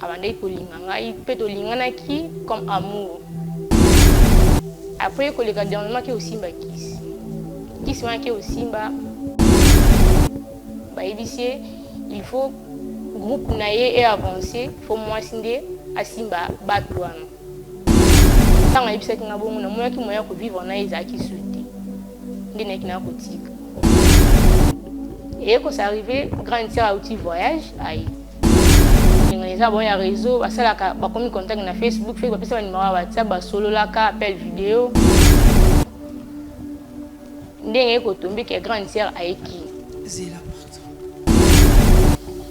abandai kolinganga peut tolingana ki comme amour. Après koleka dernièrement ki osimba kisi wana ki osimba ba ebisie il faut groupe naie et avancer faut moi sinde asimba batwana tanga ebisa ki ngabongo na moya ki moya ko vivre na ezaki souti ndine ki na kotika et quand c'est arrivé grand sœur a outil voyage aïe les bon ya réseau basala ka ba komi contact na Facebook ba pesa ba numéro WhatsApp ba solo la ka appel vidéo ndenge ko tomber que grande sœur aiki zela porte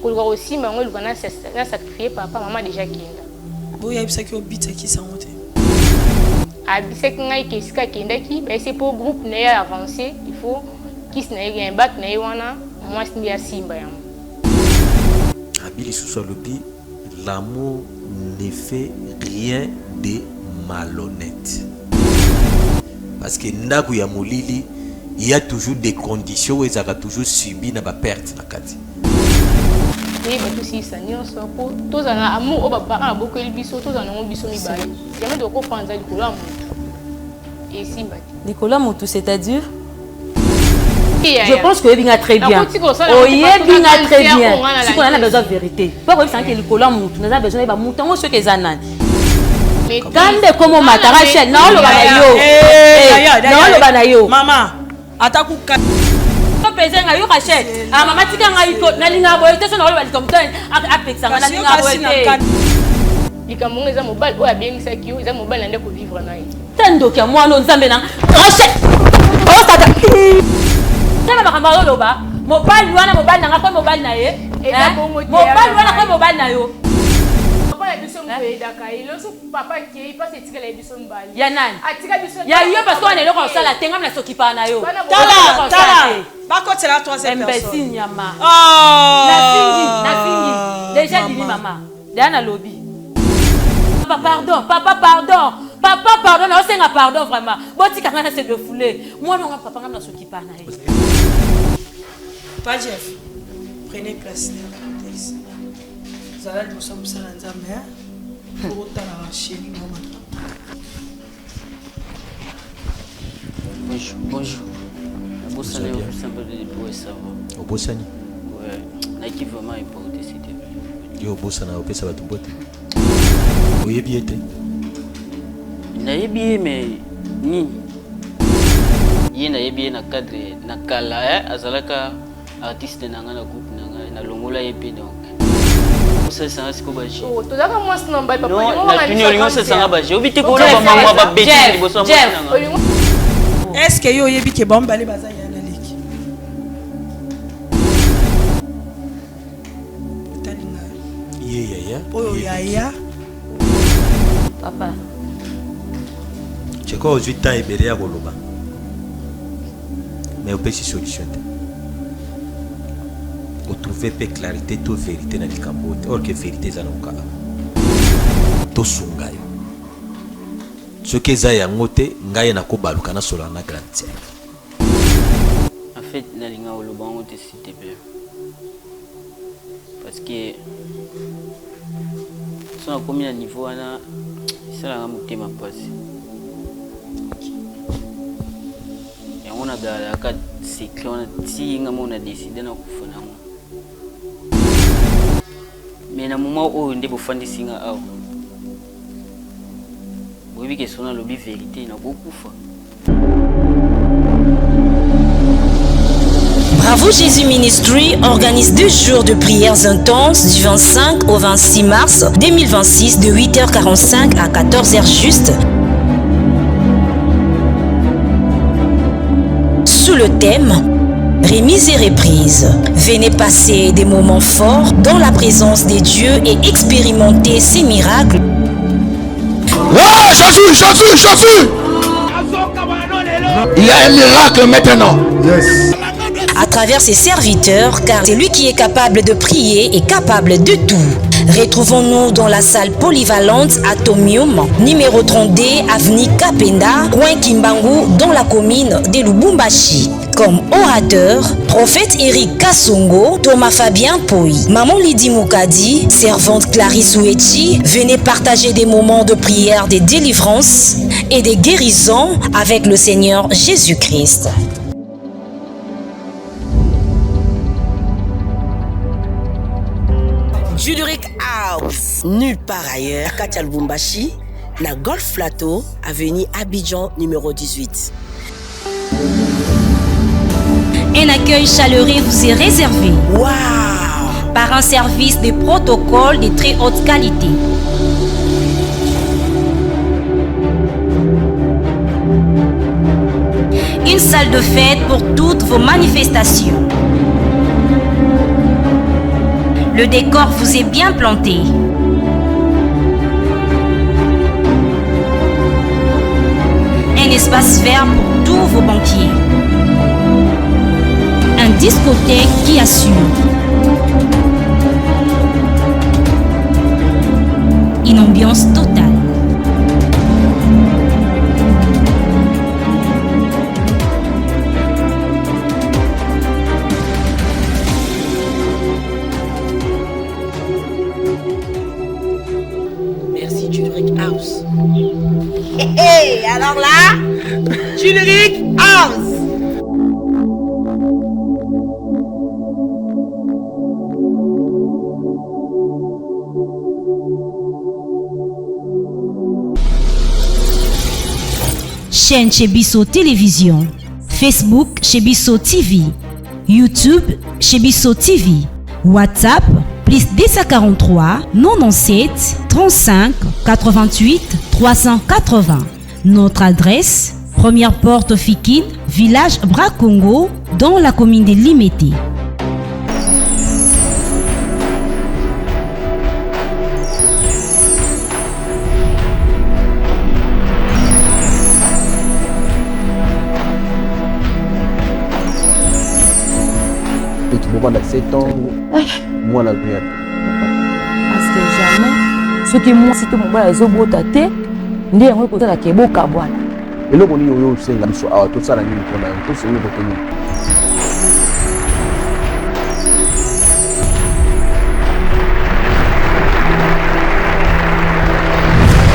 ko ko aussi mango lu kana sacrifier papa maman déjà kenda bo ya bisa ki obita ki sa monte a bisa ki ngai ke sika kenda ki ba c'est pour groupe na ya avancer il faut ki sna y bat na wana moi c'est simba ya Abili Sousolobi, l'amour ne fait rien de malhonnête. Parce que Ndaku ya Molili, il y a toujours des conditions où ils ont toujours subi na ba perte na kati. Oui, mais tout si ça n'y a pas pour tous en amour au papa beaucoup il biso tous en ont biso mi bail. Jamais de comprendre ça Nicolas. Et si bah. Nicolas Moutou, c'est-à-dire je pense que Ebinga très bien. Oh, Ebinga très bien. Si on a besoin de vérité. Pas que c'est que Nicolas Moutou, on a besoin de mouton ou ce que Zanan. Mais quand comme on m'attache, non le banayo. Non le banayo. Maman, ataku ka. Pesa ngayo Rachel. Ah maman tika ngayo na linga boy te so na le comme ça apexa na linga boy. Likambo eza mobile oya bengisa kiyo eza mobile nande ko vivre na ye. Tando kia mwana nzambe na Rachel. Oh ça tena makambo loba mobile wana mobile nanga kwa mobile na ye mobile wana kwa mobile na yo papa ya biso mbeidaka iloso papa ki passe etikala ya biso mbali ya nani atika biso ya yo parce qu'on est là comme ça la tenga na sokipa na yo tala bako tela troisième personne imbécile nyama oh na fingi déjà dit maman dana lobby papa pardon na osenga pardon vraiment botika ngana se de fouler moi non papa ngana sokipa na ye. Pas Jeff, prenez place. Vous allez nous sommes ça dans la mer. Pour autant la chérie maman. Bonjour. Bossani au simple de pour savoir. Au Bossani. Ouais. Naki vraiment importé c'était. Yo Bossana au pesa batu bote. Oui bien été. Na yebi mais ni. Yena yebi na cadre na kala azalaka artiste nanga na groupe nanga na longola yepi donc ça ça c'est quoi baji oh to daka moi non ba papa non na tunyo ça ça baji obité ko na mama ba beti liboso nanga est-ce que yo yebi ke bomba le baza ya na leki talinga yeah oh ya papa cheko ozita ibere ya koloba mais on peut se solutionner. On trouve peu clarité, toute vérité dans le Cambodge. Or que vérité dans le cas. Tout sungayo. Ce que zaya ngote ngaye na kobaluka na solo na grande sœur. En fait, na linga oloba ngote s'il te plaît. Parce que son comme à niveau ana ça la mutema passe. On a la carte c'est clair si on a décidé na kufuna mo mais na moment où ndebo fandi singa aw bobi que sona lobi vérité na bokufa. Bravo Jésus Ministry organise 2 jours de prières intenses du 25 au 26 mars 2026 de 8h45 à 14h juste. Sous le thème Remise et reprise. Venez passer des moments forts dans la présence des dieux et expérimenter ces miracles. Ouais, Jésus! Il y a un miracle maintenant. Yes. À travers ses serviteurs, car c'est lui qui est capable de prier et capable de tout. Retrouvons-nous dans la salle polyvalente Atomium, numéro 32, avenue Kapenda, coin Kimbangu, dans la commune de Lubumbashi. comme orateur, prophète Eric Kassongo, Thomas Fabien Poi, Maman Lydie Moukadi, servante Clarisse Ouechi, venez partager des moments de prière, de délivrance et de guérison avec le Seigneur Jésus-Christ. Juleric House, nulle part ailleurs, Katia Lubumbashi, la Golf Plateau, avenue Abidjan numéro 18. Un accueil chaleureux vous est réservé. Waouh! Par un service de protocole de très haute qualité. Une salle de fête pour toutes vos manifestations. Le décor vous est bien planté. Un espace vert pour tous vos banquiers. Un discothèque qui assure. Une ambiance totale. Merci Juleric House. Hey, alors là, Juleric House. Chaîne chez Bissot Télévision, Facebook chez Bissot TV, YouTube chez Bissot TV, WhatsApp plus 243 97 35 88 380. Notre adresse, première porte Fikine, village Bracongo, dans la commune de Limete. Pendant 7 ans, moi la prière. Parce que jamais, ce qui moi, c'était mon bras, les autres botatés, ndi yango côté la keboka bwana. Et là, on y a aussi la mission à tout ça, la nuit, on a tout ce que nous.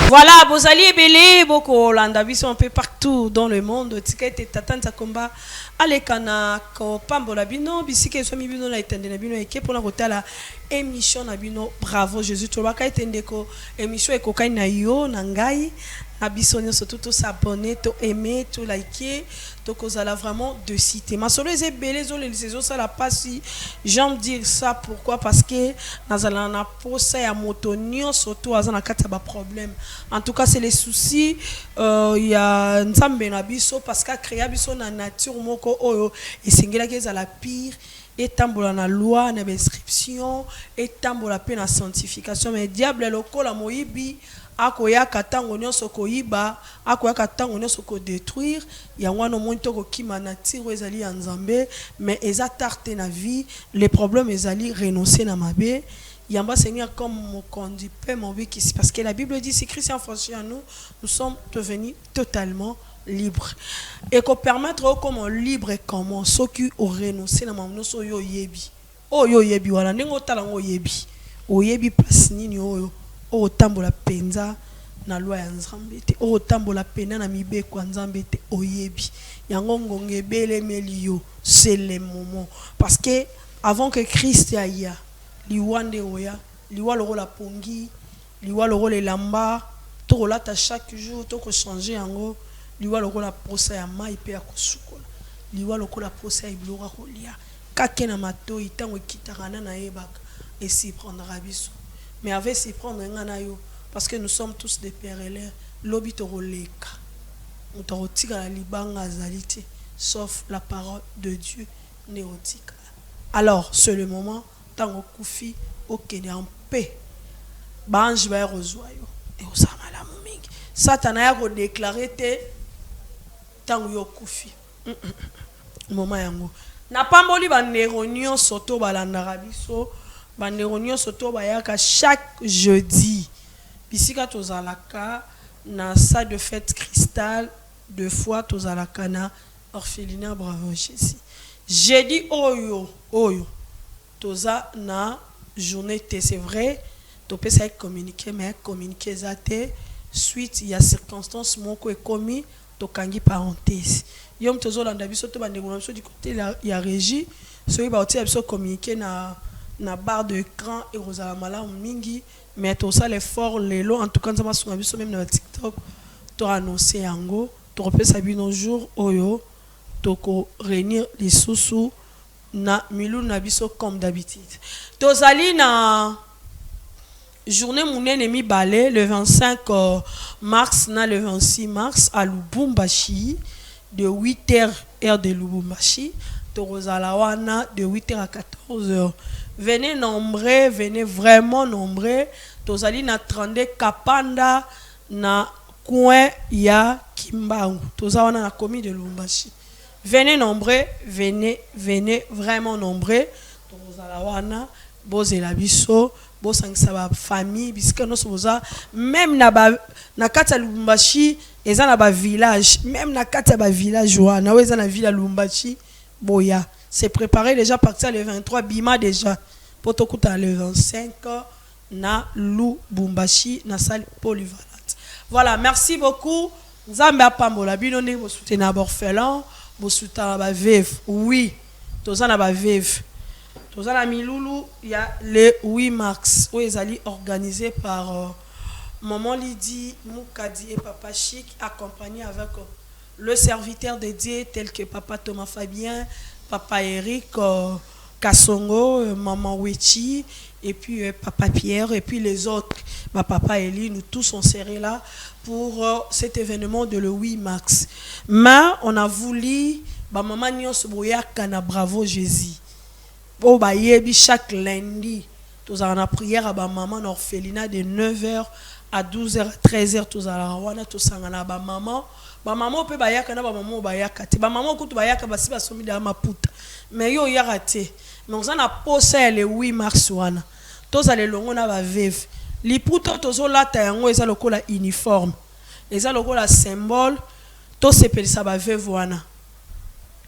Voilà, Bozali et Belé, beaucoup Hollande, ils sont un peu partout dans le monde. Ticket et Tatanta combat. Alekana ko pambola bino bisike so mi bino na etende na bino eke pona kotala émission na bino bravo Jésus to baka etende ko émission ekokai na yo na ngai na biso nyonso tout s'abonner to aimer to liker to kozala vraiment de citer ma solo eze belé zo les saisons ça la passe j'aime dire ça pourquoi parce que nazala na posa ya motonio surtout azana kata ba problème en tout cas c'est les soucis il y a nzambe na biso parce que créa biso na nature moko oyo esengela ke za la pire et tambola na loi na prescription et tambola pe na sanctification mais diable lokola moyibi akoya katango nyonso koyiba akoya katango nyonso ko détruire yango no monto ko kima na tiro ezali ya nzambe mais eza tarte na vie les problèmes ezali renoncer na mabe yamba Seigneur comme mon conduit paix mon vie parce que la Bible dit si Christ est enfranchi en nous nous sommes devenus totalement libre et qu'on permettre comme libre et comment ceux qui ont renoncé na mamno so yo yebi wala ndenge otala ngo yebi place nini oyo o tambola penza na loi ya nzambe te o tambola pena na mibeko nzambe te oyebi yango ngongebele melio c'est le moment parce que avant que Christ aille liwande oya liwa loro la pongi liwa loro le lamba to lata chaque jour to ko changer yango liwa lokola posa ya mai pe ya kosukola liwa lokola posa ya iblora kolia kake na matoi tango kitarana na yebaka et s'y prendra biso mais avec s'y prendre ngana yo parce que nous sommes tous des péréleurs lobi to roleka mutotika la libanga azalite sauf la parole de Dieu néotika alors c'est le moment tango kufi okende en paix banji ba rozwayo et osama la mingi satana ya ko déclarer te tango yo kufi moment yango na pamboli ba neronio soto balandaka biso ba neronio soto bayaka chaque jeudi bisika tozalaka na salle de fête cristal deux fois tozalaka na orphelinat Bravo Jésus. Jeudi oyo toza na journée T, c'est vrai, tu peux ça communiquer, mais communiquer ça suite il y a circonstances moko ekomi to kangi parenthèse. Yom tozo landa biso to bande ngona biso du côté il y a régie, soyi ba oti biso communiquer na barre d'écran et rozala malamu mingi, mais to ça l'effort lelo en tout cas nzama sunga biso même na TikTok to annoncer yango, to repesa bino jour oyo to ko réunir les sous na milou na biso comme d'habitude. Tozali na journée mounene mi balé le 25 mars na le 26 mars à Lubumbashi de 8h heure de Lubumbashi to Rosalawana de 8h à 14h. Venez nombreux, venez vraiment nombreux. Tozali na 32 Kapanda na coin ya Kimbangu. Tozawana na commune de Lubumbashi. Venez nombreux, venez vraiment nombreux. Tozalawana bozela biso. Bosangisa ba famille bisika no soza même na kata Lubumbashi eza na ba village, même na kata ba village wana eza na ville Lubumbashi boya c'est préparé déjà partir le 23 bima déjà pour tokuta le 25 na Lubumbashi na salle polyvalente. Voilà, merci beaucoup. Nzambe apambola bino ne bo soutenir ba orphelin, bo soutenir ba veuve. Oui, toza na ba veuve. Dans la Miloulou, il y a le 8 mars où ils allaient organisé par Maman Lydie Moukadi et Papa Chic, accompagné avec le serviteur dédié tel que Papa Thomas Fabien, Papa Eric Kassongo, Maman Wechi, et puis Papa Pierre, et puis les autres, Papa Eli, nous tous on serré là pour cet événement de le 8 mars. Mais on a voulu, Maman Nyon Soboya Kana Bravo Jésus. Oh, bah, chaque lundi, nous avons la prière à ma maman orphelinat de 9h à 12h, 13h, tous à la Rwanda, tous à la maman. Ma maman peut bailler kana maman bailler kati. Ma maman coûte bailler ka basi basomi de ma puta. Mais yo ya raté. Mais on a posé le 8 mars wana. Tous à les longo na ba veuve. Li puta tozo lata yango eza lokola uniforme. Eza lokola symbole. Tous se pelisa ba veuve wana.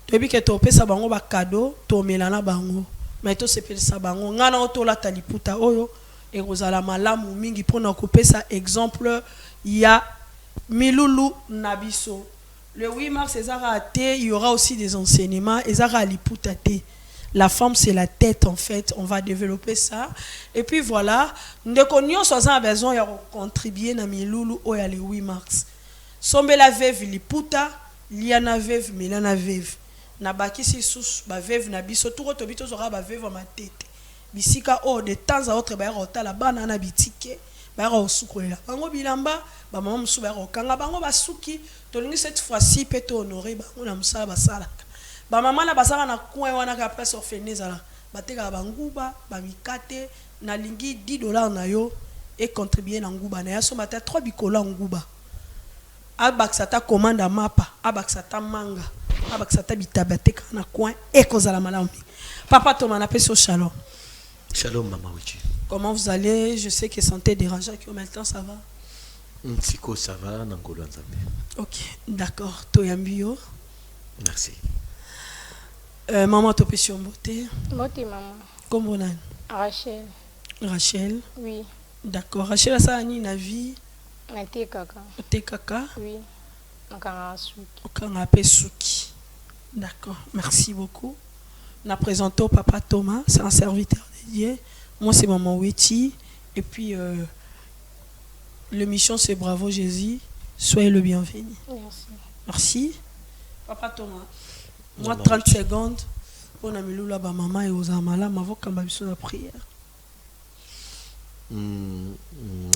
Tobi ke to pesa bango ba cadeau, to melana bango. Mais to se pelisa bango ngana oto lata liputa oyo et rozala malamu mingi pona kopesa exemple ya Miloulou Nabiso. Le 8 mars il y aura aussi des enseignements ezara liputa te. La forme c'est la tête en fait, on va développer ça et puis voilà, ndeko nyonso a besoin ya contribuer na Miloulou oya le 8 mars. Sombe la veuve liputa, liana veuve melana veuve. Na bakisi sous ba veuve na biso tout to bito zora ba veuve ma tête bisika o de temps à autre ba rota la bana na bitike ba ro sukolela bango bilamba ba mama musu ba ro kanga bango basuki to lingi cette fois-ci peut honorer bango na musala basala ba mama na basala na coin wana ka place orphelinat la bateka banguba ba mikate na lingi $10 na yo et contribuer na nguba na yaso mata 3 bikola nguba abaksata commande mapa abaksata manga abaksata bitabateka na coin et kozala malamu. Papa Thomas na peso shalom. Shalom maman Wichi. Comment vous allez? Je sais que santé dérange que maintenant ça va. Siko ça va nangolo nzambe. OK, d'accord. Toyambio. Merci. Maman to peso mbote. Mbote maman. Comment on a? Rachel. Rachel. Oui. D'accord. Rachel ça ni na vie. Na te kaka. Te kaka. Oui. Okanga suki. Okanga pesuki. D'accord. Merci beaucoup. On a présenté au Papa Thomas, c'est un serviteur dédié. Moi, c'est Maman Wechi. Et puis, l'émission, c'est Bravo Jésus. Soyez le bienvenu. Merci. Merci. Papa Thomas, moi, 30 secondes. On a mis là maman et aux amala, ma voix, quand la prière.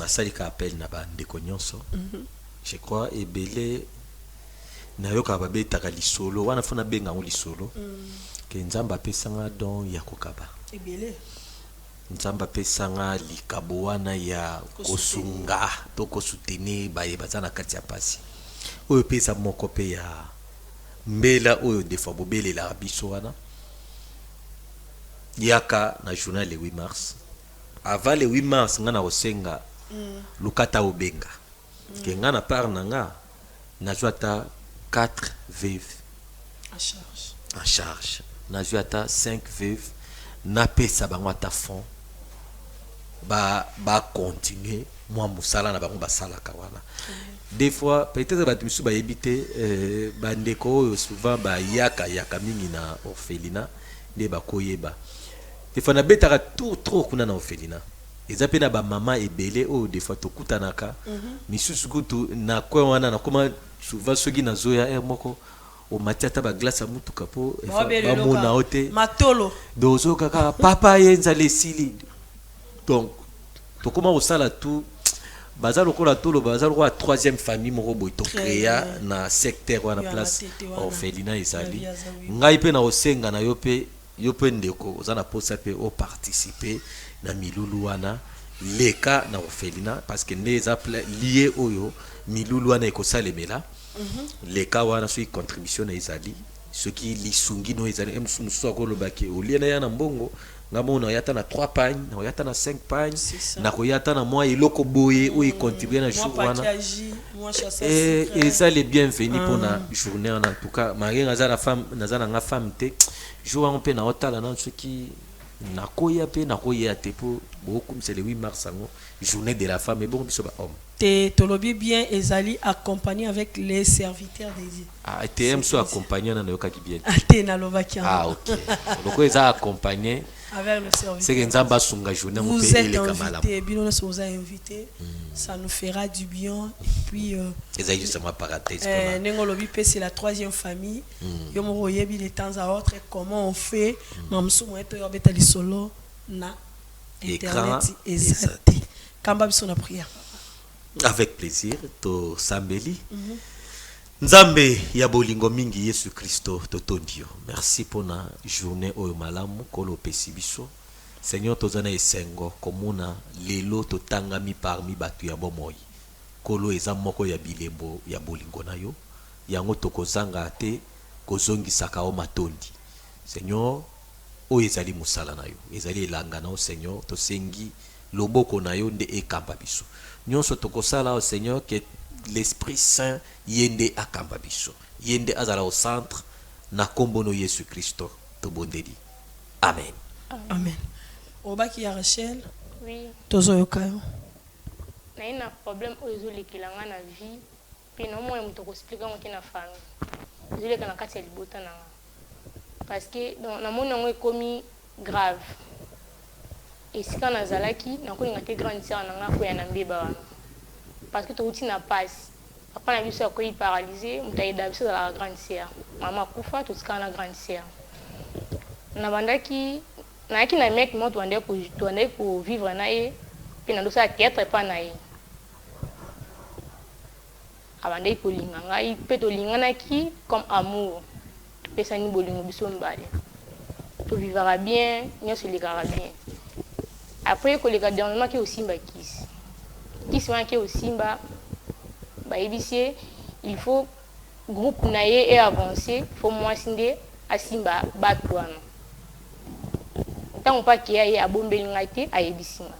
Asalika appel na ba ndeko nyonso. Je crois et belé na yoka ba betaka lisolo wana fona benga ngo lisolo. Que nzamba pesanga don ya kokaba. Ebele. Nzamba pesanga likabo wana ya kosunga to kosuteni baye bazana kati ya pasi. Oyo pesa moko pe ya mbela oyo defo bobele la biso wana. Yaka na journal le 8 mars. Avant le 8 mars ngana osenga lukata obenga. Que ngana par nanga na joata 4 veuves. en charge nazwi ata 5 veuves napesa bango ata fond ba continuer moi musala na bango basalaka wana des fois peut-être bato misu bayebi te bandeko oyo souvent bayaka mingi na orphelinat nde bakoyeba des fois nabetaka trop kuna na orphelinat eza mpe na bamama ebele oyo des fois tokutanaka misusu kutu na kwe wana nakoma souvent soki nazoya moko omati ata baglace ya mutuka mpo bamona o te matolo dozo kaka papa ye nzala esili donc tokoma kosala tout baza lokola tolo baza lokola troisième famille moko boye tokrea na secteur wana place orphelinat ezali ngai mpe na osenga na yo mpe ndeko oza na posa mpe oparticipe na milulu wana leka na orphelinat parce que nde eza lié oyo milulu wana ekosalemela leka wana soki contribution na ezali soki lisungi no ezali mosusu akolobaki olie na ya na mbongo ngamo na yata na 3 pagnes na yata na 5 pagnes na koyata na moi eloko boye o y contribuer na jour wana ça les bienvenus pour na journée en tout cas marie na femme na femme te jour on peut na otala na ce qui na koya pe na koya te pour beaucoup c'est le 8 mars ango journée de la femme et bon biso ba homme te tolobi bien ezali accompagné avec les serviteurs des îles ah TM so accompagné na yoka ki bien te na lovaki ah OK donc eza accompagné avec le service. C'est que journée vous êtes invité, bien on vous a invité, ça nous fera du bien et puis justement parenthèse Nengolobi c'est la 3e famille. Yo mo yebi de temps à autre comment on fait mamsu mo eto yobeta lisolo na internet ezati. Kamba biso na prière. Avec plaisir to sambeli. Nzambe ya bolingo mingi Yesu Kristo totondio. Merci pour na journée oyo malamu kolo pesibiso. Seigneur tozana esengo komuna lelo totangami parmi batu ya bomoi. Kolo eza moko ya bilembo ya bolingo na yo. Yango tokozanga te kozongisaka o matondi. Seigneur oyo ezali musala na yo. Ezali elanga na o Seigneur tosengi loboko na yo nde ekamba biso. Nyonso tokosala o Seigneur que l'Esprit Saint yende akamba biso yende azala au centre na kombono Yesu Kristo to bondeli amen amen obaki ya Rachel oui tozo yokayo na ina problème ozo lekilanga na vie puis na moi muto ko expliquer ngo na famille zile kana kati ya libota na parce que na mona ngo ekomi grave et si kana zalaki na ko ngate grande sœur na nga ko ya na mbeba wana parce que tu na passe papa na biso ko paralysé mutaida biso dans la grande sœur maman kufa tout ça na grande sœur na bandaki na ki na mec mo tuande ko vivre na ye puis na dosa théâtre pas na ye abandai ko linga ngai pe to linga na ki comme amour pesa ni bolingo biso mbale to vivra bien nyoso likara bien après ko lika dernièrement ki aussi mba kisi qui qui au Simba il faut groupe naie et avancer faut moi sinde à Simba batouana tant pas qui a ya bombeli ngati a yebisinga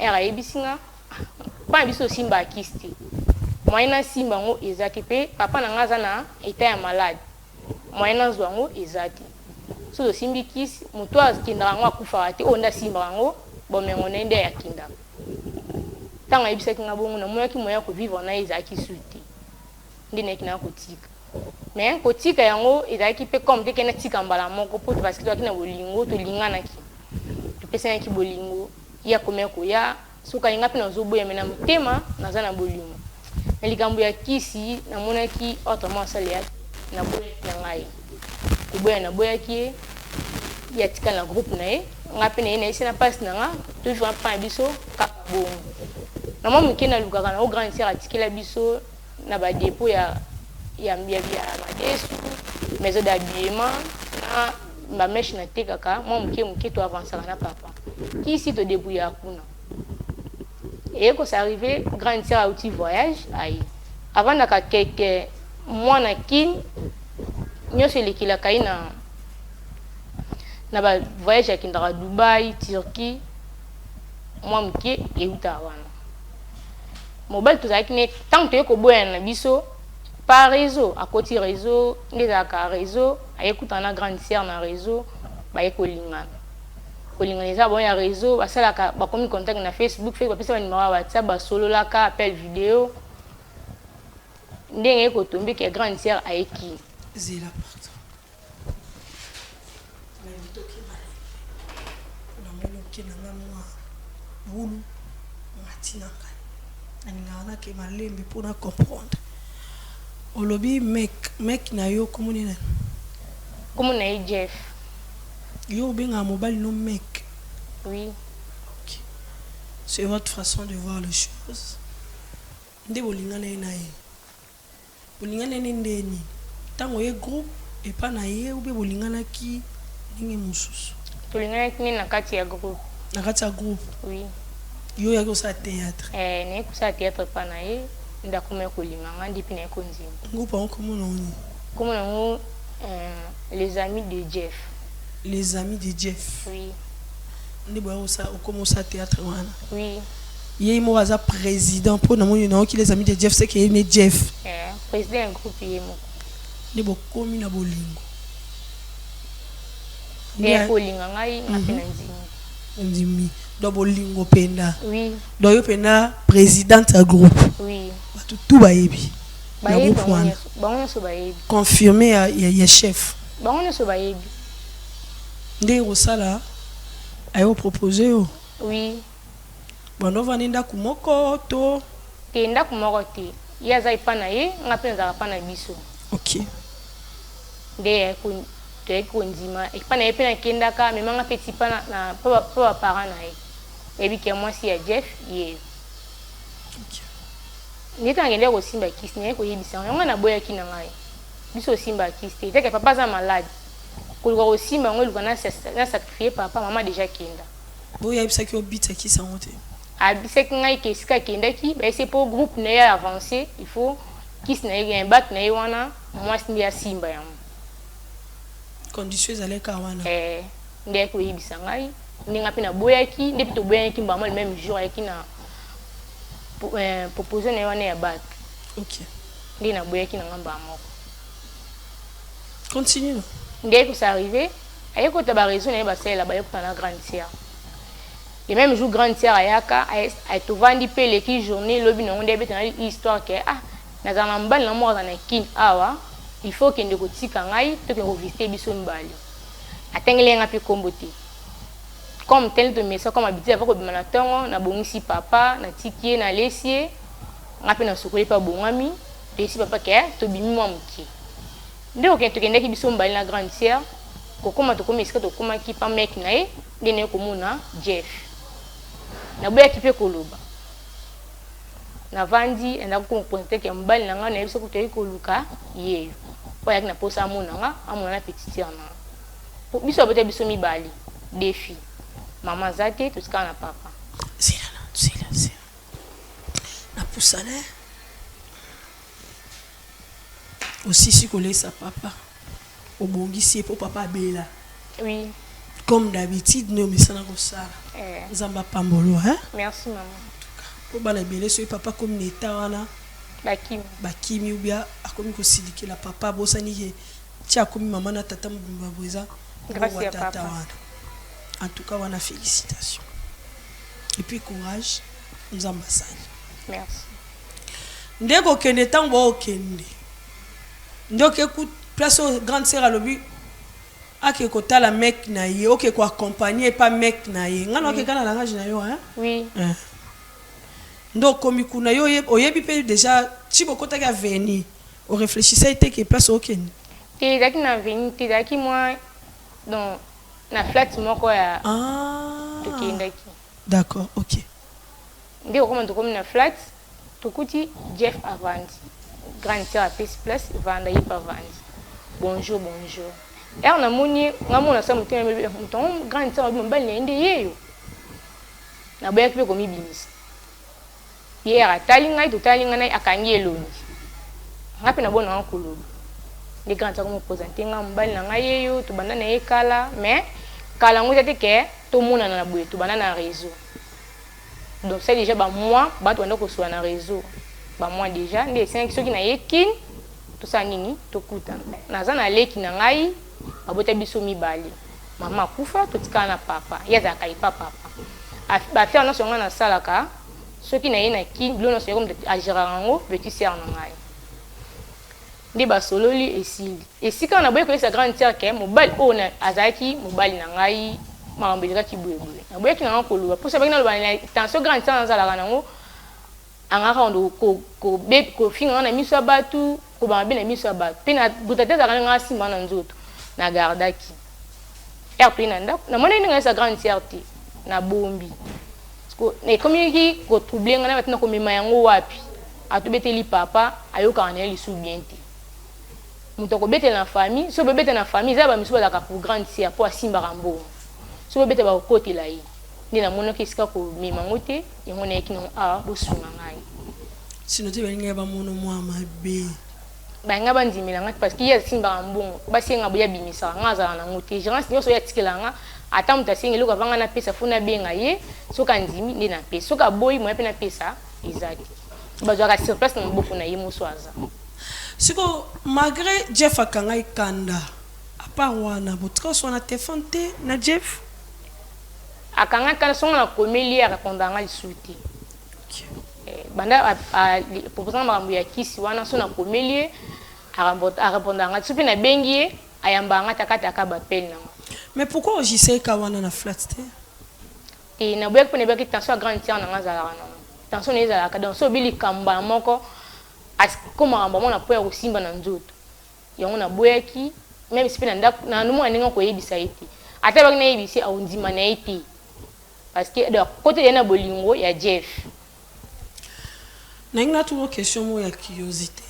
era yebisinga pas biso Simba kisti moyena Simba ngo ezaki pe papa na ngaza na état ya malade moyena zwango ezaki so simbi kisi mutwa kinda ngo akufa te onda Simba ngo bomengo nende ya kinda tanga ibisaki ngabongo na moya ki moya ko vivre na ezaki suti ndine kina kotika mais kotika yango ezaki pe comme te kena tika mbala moko pour parce que toi kina bolingo to lingana ki to pesa ki bolingo ya komeko ya suka inga pe na zoboya mena mutema na zana bolingo na likambo ya kisi na mona ki autrement sale ya na boya na ngai ko boya na boya ki ya tika na groupe na ye ngape na ina isina passe na nga toujours pas biso ka bongo na mama mukena lukaka na o grand sœur atikela biso na ba dépôt ya madesu maison d'habillement na ba mesh na tekaka mama muke to avancer na papa qui si to débrouiller kuna et quand ça arrivé grand sœur a outil voyage aïe avant na ka quelques mois na kin nyoso lekila kaina na ba voyage à Kindara Dubaï Turquie moi muke euta wana mobile tozaki ne tant que ko boya na biso par réseau à côté réseau les aka réseau écoute na grande sœur na réseau ba ekolingana kolingana bon ya réseau ba sala ka ba comme contact na Facebook fait ba pesa ba numéro WhatsApp ba solo la ka appel vidéo ndenge ko tomber que grande sœur a éki zela partout na vitoki mali na melo kinanga mwa bulu matina kan ana ke malembe pour na comprendre olobi mec na yo comment on est Jeff yo benga mobile no mec oui okay. C'est votre façon de voir les choses nde bolingana na ye bolingana ndeni tango ye groupe et pas na ye ou be bolingana ki ninge mususu bolingana ki na kati ya groupe oui yo ya ko sa théâtre ne ko sa théâtre pa na ye nda kuma kolinganga depuis na konzima groupe on comment on les amis de Jeff. Les amis de Jeff. Oui. Ndi boya osa okomo sa théâtre wana. Oui. Yé mo aza président pour na mo yona ki les amis de Jeff c'est que né Jeff. Président un groupe yé mo. Ndi bo komi na bolingo. Ndi bolinga ngai na pena ndimi. Do bolingo penda. Oui. Do yo penda présidente à groupe. Oui. Batu tout ba yebi. Confirmé ya chef. Ndé osala ayo proposer yo. Oui. Bano vaninda kumoko to. Kenda kumoko te. Ya za ipana ye, ngape nza pana biso. OK. Ndé ko ndima, ipana ye pena kenda ka memanga petit pana na pa parent na ye. Ebi ke moi si ya Jeff ye. OK. Nita ngende ko simba kisi ne ko yebisa ngo na boya kina ngai biso simba kisi te que papa za malade ko ko simba ngo luka na sacrifier papa maman déjà kenda boya yebisa ki obita kisi ngote a bisa ngai ke sika kenda ki ba c'est pour groupe ne ya avancer il faut kisi na ye bac na ye wana moi simba ya simba ya conditions ezale ka wana ndé ko yebisa ngai ninga pena boya ki depuis to boya ki mbama le même jour ya kina proposer na wana ya bac. OK. Ndi na boya ki na ngamba moko. Continue. Ndé ko ça arrivé, aye ko taba raison na ba sala ba yoko na grande sœur. Le même jour grande sœur ayaka ay to vandi pe le ki journée lobi na ndé beta na histoire que na za mbal na mo na kin awa, il faut que ndeko tika ngai to ke ko visiter biso mbali. Atengele ngapi kombote. Comme tel de message comme habitué avec le manatongo na bongisi papa na tikier na lesier ngapi na sokoli pa bongami lesi papa ke to bimi mwa muki ndeko ke to kende ki biso mbali na grande sœur ko koma to komi eska to koma ki pa mec na ye ndene ko mona Jeff na boya ki pe koloba na vandi enda ko pointer ke mbali na nga na biso ko to koluka ye po yak na posa mona nga amona na petite sœur na biso bote biso mibali défi. Maman zate tout ce qu'on a papa. C'est là. La poussale. Aussi si qu'on laisse à papa. Au bongisi pour papa bela. Oui. Comme d'habitude nous mais ça n'a pas ça. Zamba pambolo hein. Merci maman. Pour bala bela sur papa comme neta wana. Bakimi ou bien a comme ko siliki la papa bosani ke tia comme maman na tata mbumba boza. Grâce à papa. En tout cas, on a félicitations. Et puis courage, nous ambassades. Merci. Ndeko kende tango okende. Ndoko écoute place au grande sœur à l'obi. Ake kota la mec na ye, OK ko accompagner pas mec na ye. Ngana ke kana langage na yo hein? Oui. Ndoko mikuna yo oyebi pe déjà chibo kota ka venir. On réfléchissait était que place au kende. Et daki na venir, daki moi donc na flat moko ya tokendaki. D'accord, OK. Ndé ko to comme na flat tokuti Jeff avandi. Grande sœur a pris place vanda yi pa vandi. Bonjour. Na moni ngamona sa mutu na mutu grande sœur bi mbali ndé yeyo. Na boya kipe ko mi bimis. Ye atali ngai to tali ngai akangi elongi. Ngapi na bona nkulu. Les grands sœurs me présenter mbali na ngai yeyo to banda na ekala mais kala ngo tete ke to mona na boye to banda na réseau. Donc c'est déjà ba moi ba to ndako so na réseau. Ba moi déjà ndé 5 soki na yekin tosala nini tokutana naza na leki na ngai babota biso mibale mama akufa totikala na papa ye azalaka lipa papa bafere nyonso yango nasalaka soki na ye na ki bilo nyonso yeko agéraka yango petit sere na ngai nde basololi esili esika na boye koyesa grande sere ke mobali oyo azalaki mobali na ngai makambo ezalaki boyeboye naboyaki na yango koloba mposa baki naloba na tension grande sere nazalaka nango angaka ondo kofinga nga na miso ya bato kobanga mpe na miso ya bato mpe na buta te azalaka nga nsima na nzoto na gardaki ere mpe na ndako namoni ndenge yesa grande sere te na bombi ekomiki kotrouble nga na batina komema yango wapi atobeteli papa ayokaka na ye lisu bien te moto akobetela na famille so bobetela na famille eza bamisu bazalaka pour grande sere mpo asimbaka mbongo so bobetela bakokotela ye nde namonaki esika komema yango te yango nayeki nango awa bosunga ngai sino te balingai bamono mwa mabe balinga bandimela nga te parce que ye asimbaka mbongo basenga boya bimisaka nga azala nango te gérance nyonso oyo atikela nga ata moto asenga eloko avanga napesa fo nabenga ye soki andimi nde napesa soki aboyi moya mpe napesa eza te bazwaka sur place na maboko na ye moso aza siko malgré Jeff akangai kanda apart wana botika oswana telefone te na Jeff akanga kanda songo na komeli arépondanga lisu te banda proposanga makambo ya kisi wana so na komeli arépondanga so mpe nabengi ye ayambanga takataka bapele nango. Mais pourquoi ojise ka wana na flat te e naboyaki mpe nayebaki tension ya grande sere nanga azalaka nango tension na ye ezalaka donc so obili kamba moko akomaka mbamo na po ya kosimba na nzoto yango naboyaki même si mpe na ndako na nomona ndenge koyebisa ye te ata baki nayebisi aondima na ye te parce que donc côté ye na bolingo ya Jeff nangi natuna question mo ya curiosité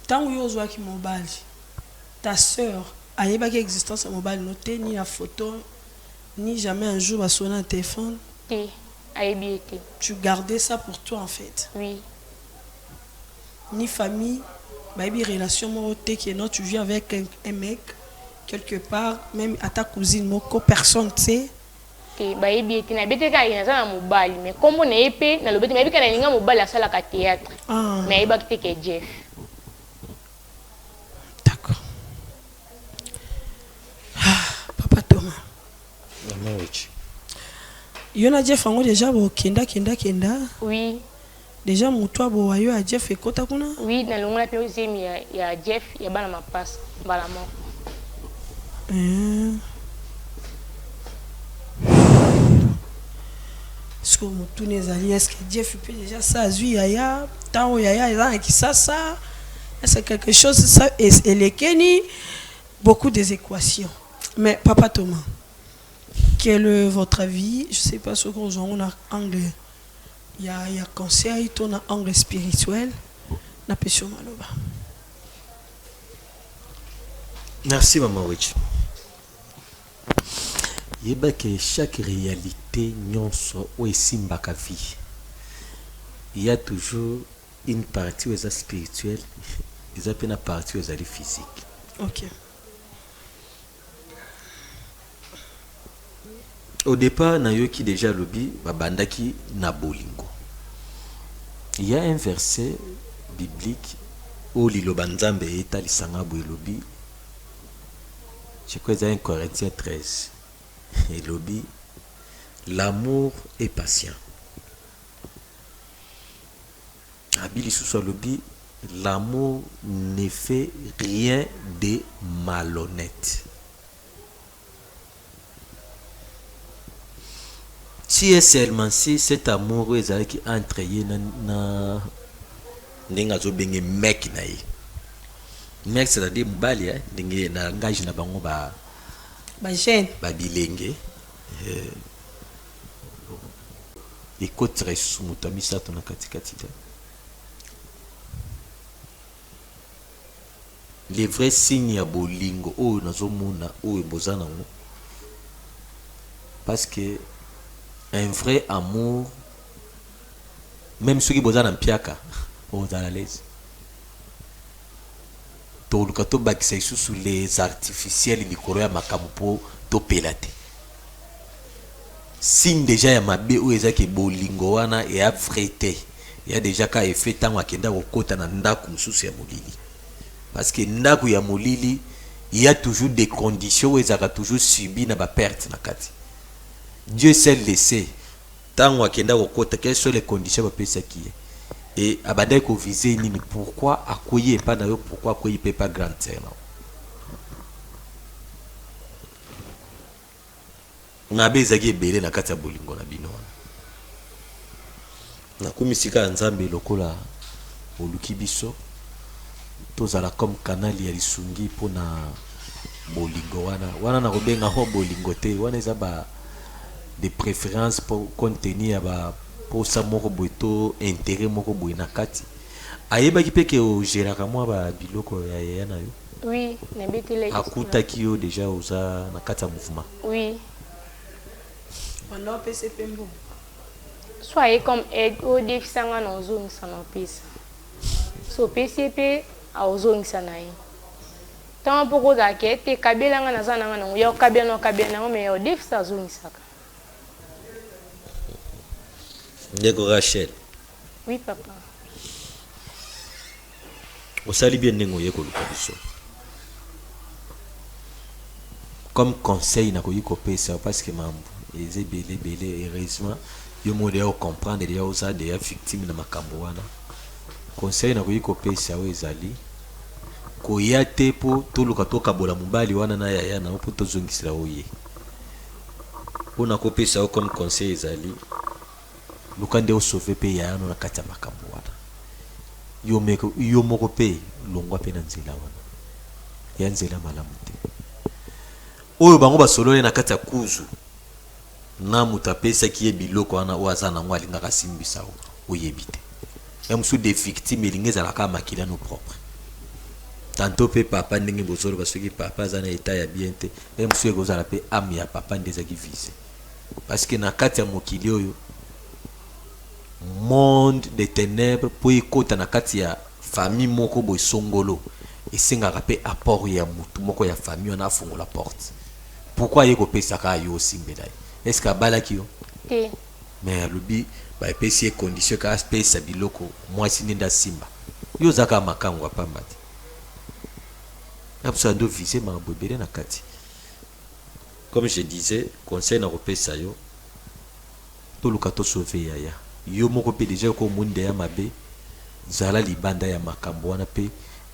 ntango yo ozwaki mobali ta sœur ayebaki existence ya mobali no te ni na photo ni jamais un jour basona un téléphone te ayebi ye te tu gardais ça pour toi en fait oui ni famille bayebi relation moko te que non tu viens avec un mec quelque part même à ta cousine moko personne sait te bayebi ye te nayebeti kaka naza na mobali mais kombo na ye mpe nalobeti nayebi kaka nalinga mobali asalaka théâtre mais ayebaki te ke Jeff. D'accord. Papa Thomas yo na Jeff ango déjà bokenda kenda oui déjà moto bowa yo ya Jeff ekota kuna oui nalongola mpe ozemi ya Jeff ya bana mapasa mbala moko est-ce que motu nezali est-ce que Jeff peut déjà ça azwi yaya ntango yaya eza na kisasa est-ce quelque chose ça elekeni beaucoup des équations mais Papa Thomas quel est votre avis je sais pas ce qu'on a angle il y a conseil ton angle spirituel na pesio maloba. Merci Maman Witch. Yeba que chaque réalité nyonso o esimbaka vie. Il y a toujours une partie où est spirituelle, et une partie où est physique. OK. Au départ, nayoki déjà lobi babandaki na bolingo. Il y a un verset biblique où liloba nzambe etalisanga boelobi. Je crois que c'est 1 Corinthiens 13. Et lobi l'amour est patient. Abili sous lobi l'amour ne fait rien de malhonnête. Si est seulement si cet amour est qui entre na nengazo benge mec na yi mec c'est-à-dire mbali ndenge na langage na bango ba jeune ba bilenge ekotre sumuta misato na katikati te les vrais signes ya bolingo oyo nazomona oyo bozana ngo parce que un vrai amour même ceux qui bozana mpiaka aux à l'aise to le kato bakisa sous les artificiels likolo ya makamupo to pelate signe déjà ya mabe ou ezaki bolingo wana et a frité Il y a déjà qu'à effet tant wakenda okota na ndaku mususu ya molili. Parce que ndaku ya molili, il y a toujours des conditions où ils ont toujours subi na ba perte na kati. Dieu seul le sait. Tant wakenda okota, quelles sont les conditions ba pesa qui est. Et abadai ko viser ni pourquoi akoye pas na yo, pourquoi akoye pas grande terre. Ngabe zaki ebele na kati ya bolingo na bino. Na kumisika nzambe lokola oluki biso tozala comme canal ya lisungi pona bolingo wana na kobenga ho bolingo te wana eza ba de préférence pour contenir ba pour sa moko boito intérêt moko boy na kati ayeba ki peke o géraka moi ba biloko ya na yo. Oui, na betele akuta ki yo déjà oza na kati ya mouvement. Oui. On a PCP mbo. Soyez comme aide au défi sanga na zone sana pesa. So PCP a zone sana yi. Tant poko da kete kabela nga na zana nga yo kabela na me yo défi sa zone saka. Ndeko Rachel. Oui papa. Osali bien nengo yeko lukabiso. Comme conseil na koyi kopesa parce que mambo eze belé heureusement yo modèle comprendre déjà osa déjà victime na makambo wana. Conseil na koyi kopesa o ezali koya te po toluka toka bola mobali wana na yaya na po tozongisira oye. Ona kopesa o comme conseil ezali lukande o sauver pe yaya na kati ya makambo wana. Yo moko pe longwa pe na nzela wana. Ya nzela malamu te. Oyo bango basolole na kati ya kuzu na mutapesa ki ye biloko wana oaza na ngwa linga kasimbisa oyebite. Ya musu des victimes elingeza la kama makila no propre. Tanto pe papa ndenge bozolo basoki papa za na état ya bien te. Ya musu ekozala pe ami ya papa ndeza ki vise. Parce que na kati ya mokili oyo monde de ténèbres po ekota na kati ya famille moko boy songolo esengaka pe apport ya mutu moko ya famille wana afungola porte. Pourquoi yeko pesa ka yo simbela? Est-ce que bala ki yo? Te. Mais lubi ba pesa condition ka pesa biloko mwasi nenda simba. Yo zaka makango apamba ti. Absolument viser ma bobele na kati. Comme je disais, conseil na kopesa yo to lukato sauver yaya. Yo moko pe déjà ko monde ya mabe zala libanda ya makambo wana pe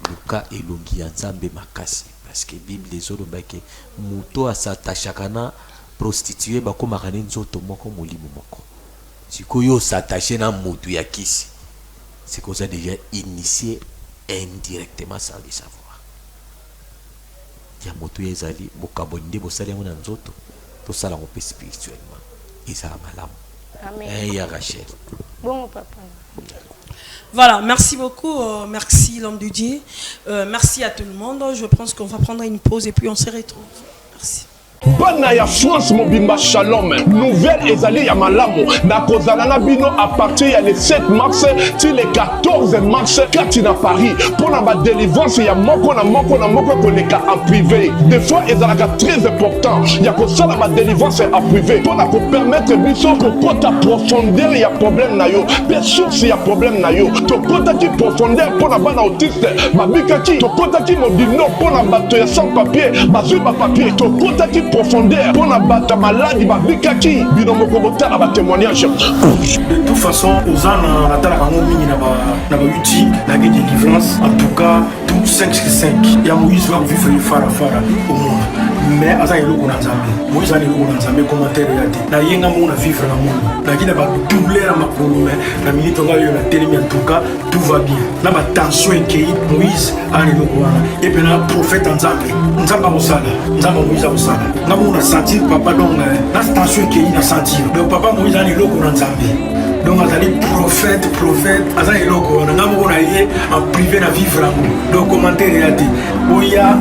luka elongi ya nzambe makasi. Parce que Bible les autres bake muto asatashaka na prostituée bakomaka ne nzoto moko molimo moko. Sikoyo s'attacher na mutu ya kisi. C'est qu'on a déjà initié indirectement sans le savoir. Ya mutu ya ezali bokabonde bosali yango na nzoto to sala ngo spirituellement. Isa malamu. Amen. Ya Rachel. Bon papa. Voilà, merci beaucoup, merci l'homme de Dieu, merci à tout le monde. Je pense qu'on va prendre une pause et puis on se retrouve. Merci. Bana ya France mobimba shalom nouvelle ezali ya malamu na kozala na bino à partir ya le 7 mars ti le 14 mars kati na Paris pour na ba délivrance ya moko na moko koleka en privé. Des fois ezalaka très important ya kosala ba délivrance en privé pour na ko permettre biso ko kota profondeur ya problème na yo pe source ya problème na yo to kota ki profondeur pour na bana autiste babikaki to kota ki mobino pour na bato ya sans papier bazui ba papier to kota ki profondeur pour la bata maladie babikaki bino moko botala ba témoignage. De toute façon aux ans atala kango mingi na ba YouTube na ke délivrance en tout cas tout 5 ya Moïse va vivre le fara au monde mais aza eloko na Nzambe Moïse a eloko na Nzambe commentaire ya te na yenga mo na vivre na monde na kina ba doubler na makolo mais na minute nga yo na telemi en tout cas tout va bien na ba tension ekei Moïse a eloko wana et puis na prophète Nzambe Moïse a osala na mo na sentir papa donc na tension ekei na sentir donc papa Moïse a eloko na Nzambe donc azali prophète aza eloko wana na mo na ye en privé na vivre amour donc commentaire ya te boya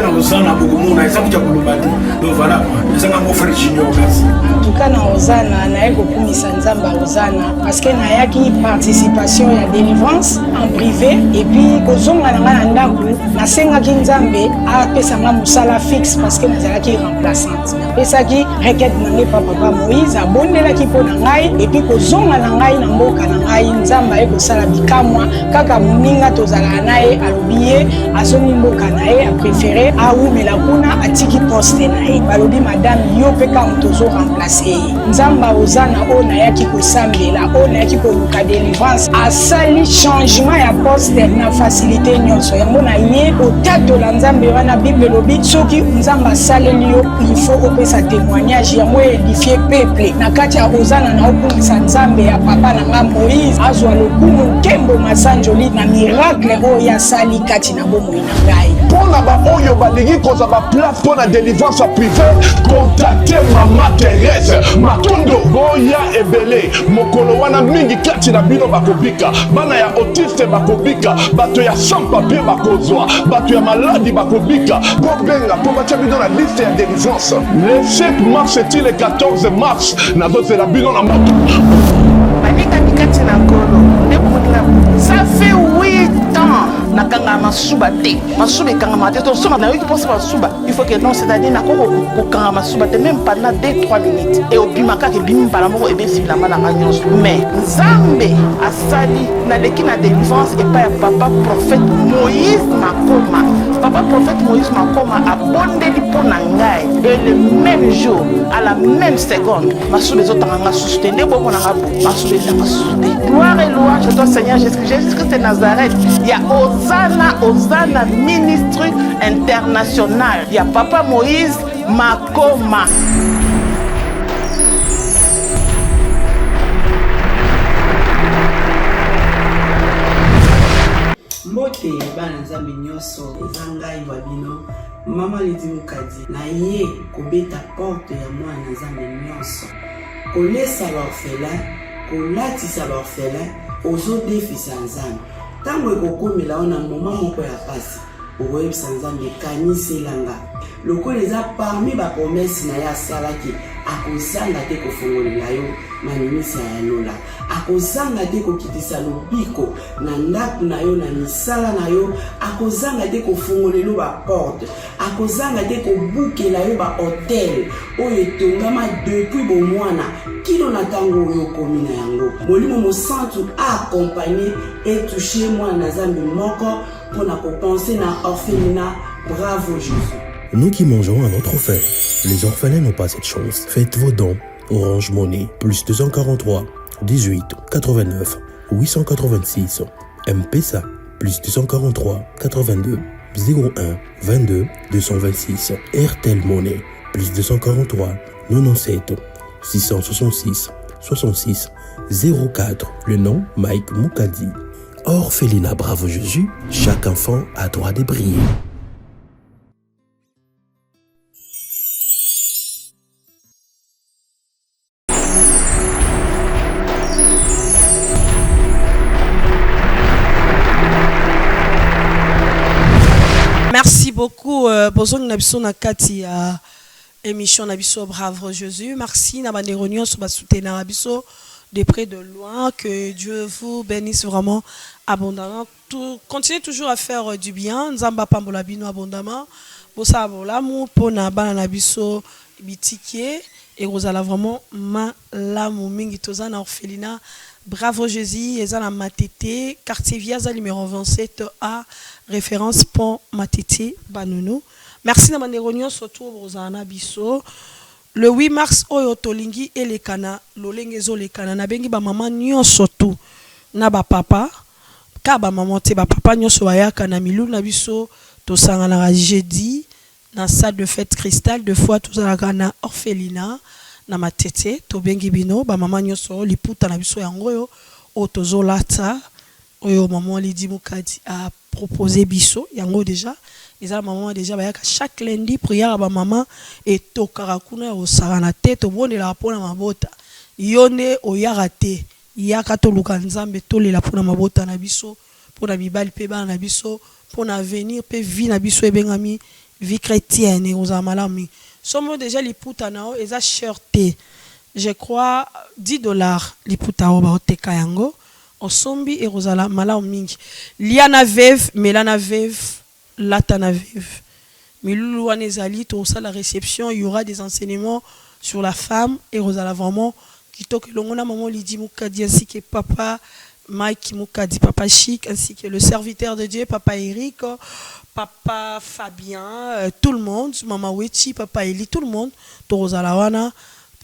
na osana bokomo na esa kuja koloba te donc voilà ezanga mon frère Junior merci en tout cas na osana na eko kumisa nzamba osana parce que na yaki participation ya délivrance en privé et puis kozonga na ngana ndako na senga ki nzambe a pesa nga musala fixe parce que nazalaki remplaçante pesa ki requête na ngepa papa Moïse abondela ki pona ngai et puis kozonga na ngai na mboka na ngai nzambe ekosala bikamwa kaka moninga tozala na ye alobi ye azongi mboka na ye apréféré awumela kuna atiki poste na ye balobi madame yo mpe kaka tozoremplace ye nzambe oza na oyo nayaki kosambela oyo nayaki koluka délivrance asali changement ya poste na facilité nyonso yango na ye otatola nzambe wana bible elobi soki nzambe asaleli yo il faut opesa témoignage yango édifie peuple na kati ya ozana na okumisa nzambe ya papa na nga Moïse azwa lokumu nkembo masanjoli na miracle oyo asali kati na bomoi na ngai mpona baoyo balingi kozwa baplace mpona délivrance privé contacte mama Thérèse Matondo boya ebele mokolo wana mingi kati na bino bakobika bana ya autiste bakobika bato ya sans papier bakozwa bato ya maladi bakobika bobenga mpo batia bino na liste ya délivrance le 7 mars eti le 14 mars nazozela bino na moto balikaki kati na nkolo nde komotela ça fait 8 ans nakanga masuba te masuba ekangama te tosoma nayoki mposa masuba il faut que non c'est-à-dire nakoko kokanga masuba te même pendant 2-3 minutes et obima kaka ebimi mbala moko ebesibilamba na nga nyonso mais nzambe asali naleki na délivrance epai ya papa prophète Moïse Makoma papa prophète Moïse Makoma abondeli mpo na ngai et le même jour à la même seconde masuba ezotanga nga susu te nde bomona nga bo masuba ezanga susu te gloire et louange à toi Seigneur Jésus-Christ de Nazareth il y a Hosanna ministre international il y a papa Moïse Makoma mbote bana nzambe nyonso eza ngai wa bino mama Lidi Mukadi na ye kobeta porte ya mwana nzambe nyonso kolesa baorphelin kolatisa baorphelin ozodefisa nzambe ntango ekokomela ona moma moko ya pasi okoyebisa nzambe kaniselanga lokola eza parmi bapromese na ye asalaki akozanga te kofongolela yo manimisa ya lola akozanga te kokitisa lobiko na ndako na yo na misala na yo akozanga te kofongolela baporte akozanga te kobukela yo bahotel oyo etongama depuis bomwana kino na ntango oyo okomi na yango molimo mosantu accompagné et touché mwana na nzambe moko mpona kopense na orphelinat bravo Jésus. Nous qui mangeons à notre faim, les orphelins n'ont pas cette chance. Faites vos dons. Orange Money, plus 243 18 89 886. M-Pesa, plus 243 82 01 22 226. RTL Money, plus 243 97 666 66 04. Le nom Mike Mukadi. Orphelinat Bravo Jésus, chaque enfant a droit de briller. Merci beaucoup, Bozon Nabiso Nakati, émission Nabiso Bravo Jésus. Merci, Nabaneronion, sur ma soutenir Nabiso, de près de loin. Que Dieu vous bénisse vraiment abondamment. Continuez toujours à faire du bien. Nzamba Pambolabino abondamment. Bossa Bolamu, Pona Bana Nabiso, Bitiké. Et vous allez vraiment malamu mingi tozana orphelinat. Bravo Jésus, et la Matete, quartier Viaza numéro 27A, référence Pont Matete, Banounou. Merci na manderonion surtout Rosana Bisso. Le 8 mars, Oyo Tolingi et les Kana, Lolengezo les Kana, na bengi ba maman nyon surtout, na ba papa, ka ba maman te ba papa nyon so ayaka na milou na biso, to sanga na jeudi, na salle de fête cristal, de fois tout ça na orphelinat. Na matete to bengi bino ba mama nyoso liputa na biso yango yo otozolata oyo maman Lidi Mukadi a proposé biso yango déjà eza maman déjà ba yaka chaque lundi prière ba maman et to karakuna o sarana te to bonela pona mabota yone o yarate yaka to luka nzambe to lela pona mabota na biso pona mibali pe ba na biso pona venir pe vie na biso ebengami vie chrétienne aux amalami. Sommes déjà les poutanao et ça cherté. Je crois $10 les putao ba oteka yango. Osombi et Rosala mala mingi. Liana vev, melana vev, latana vev. Milulu anezali to ça la réception, il y aura des enseignements sur la femme et Rosala vraiment kitoko elongo na maman Lydie Mukadi ainsi que papa Mike Mukadi, papa Chic, ainsi que le serviteur de Dieu, papa Eric, papa Fabien, tout le monde, maman Wechi, papa Eli, tout le monde, Torozalawana,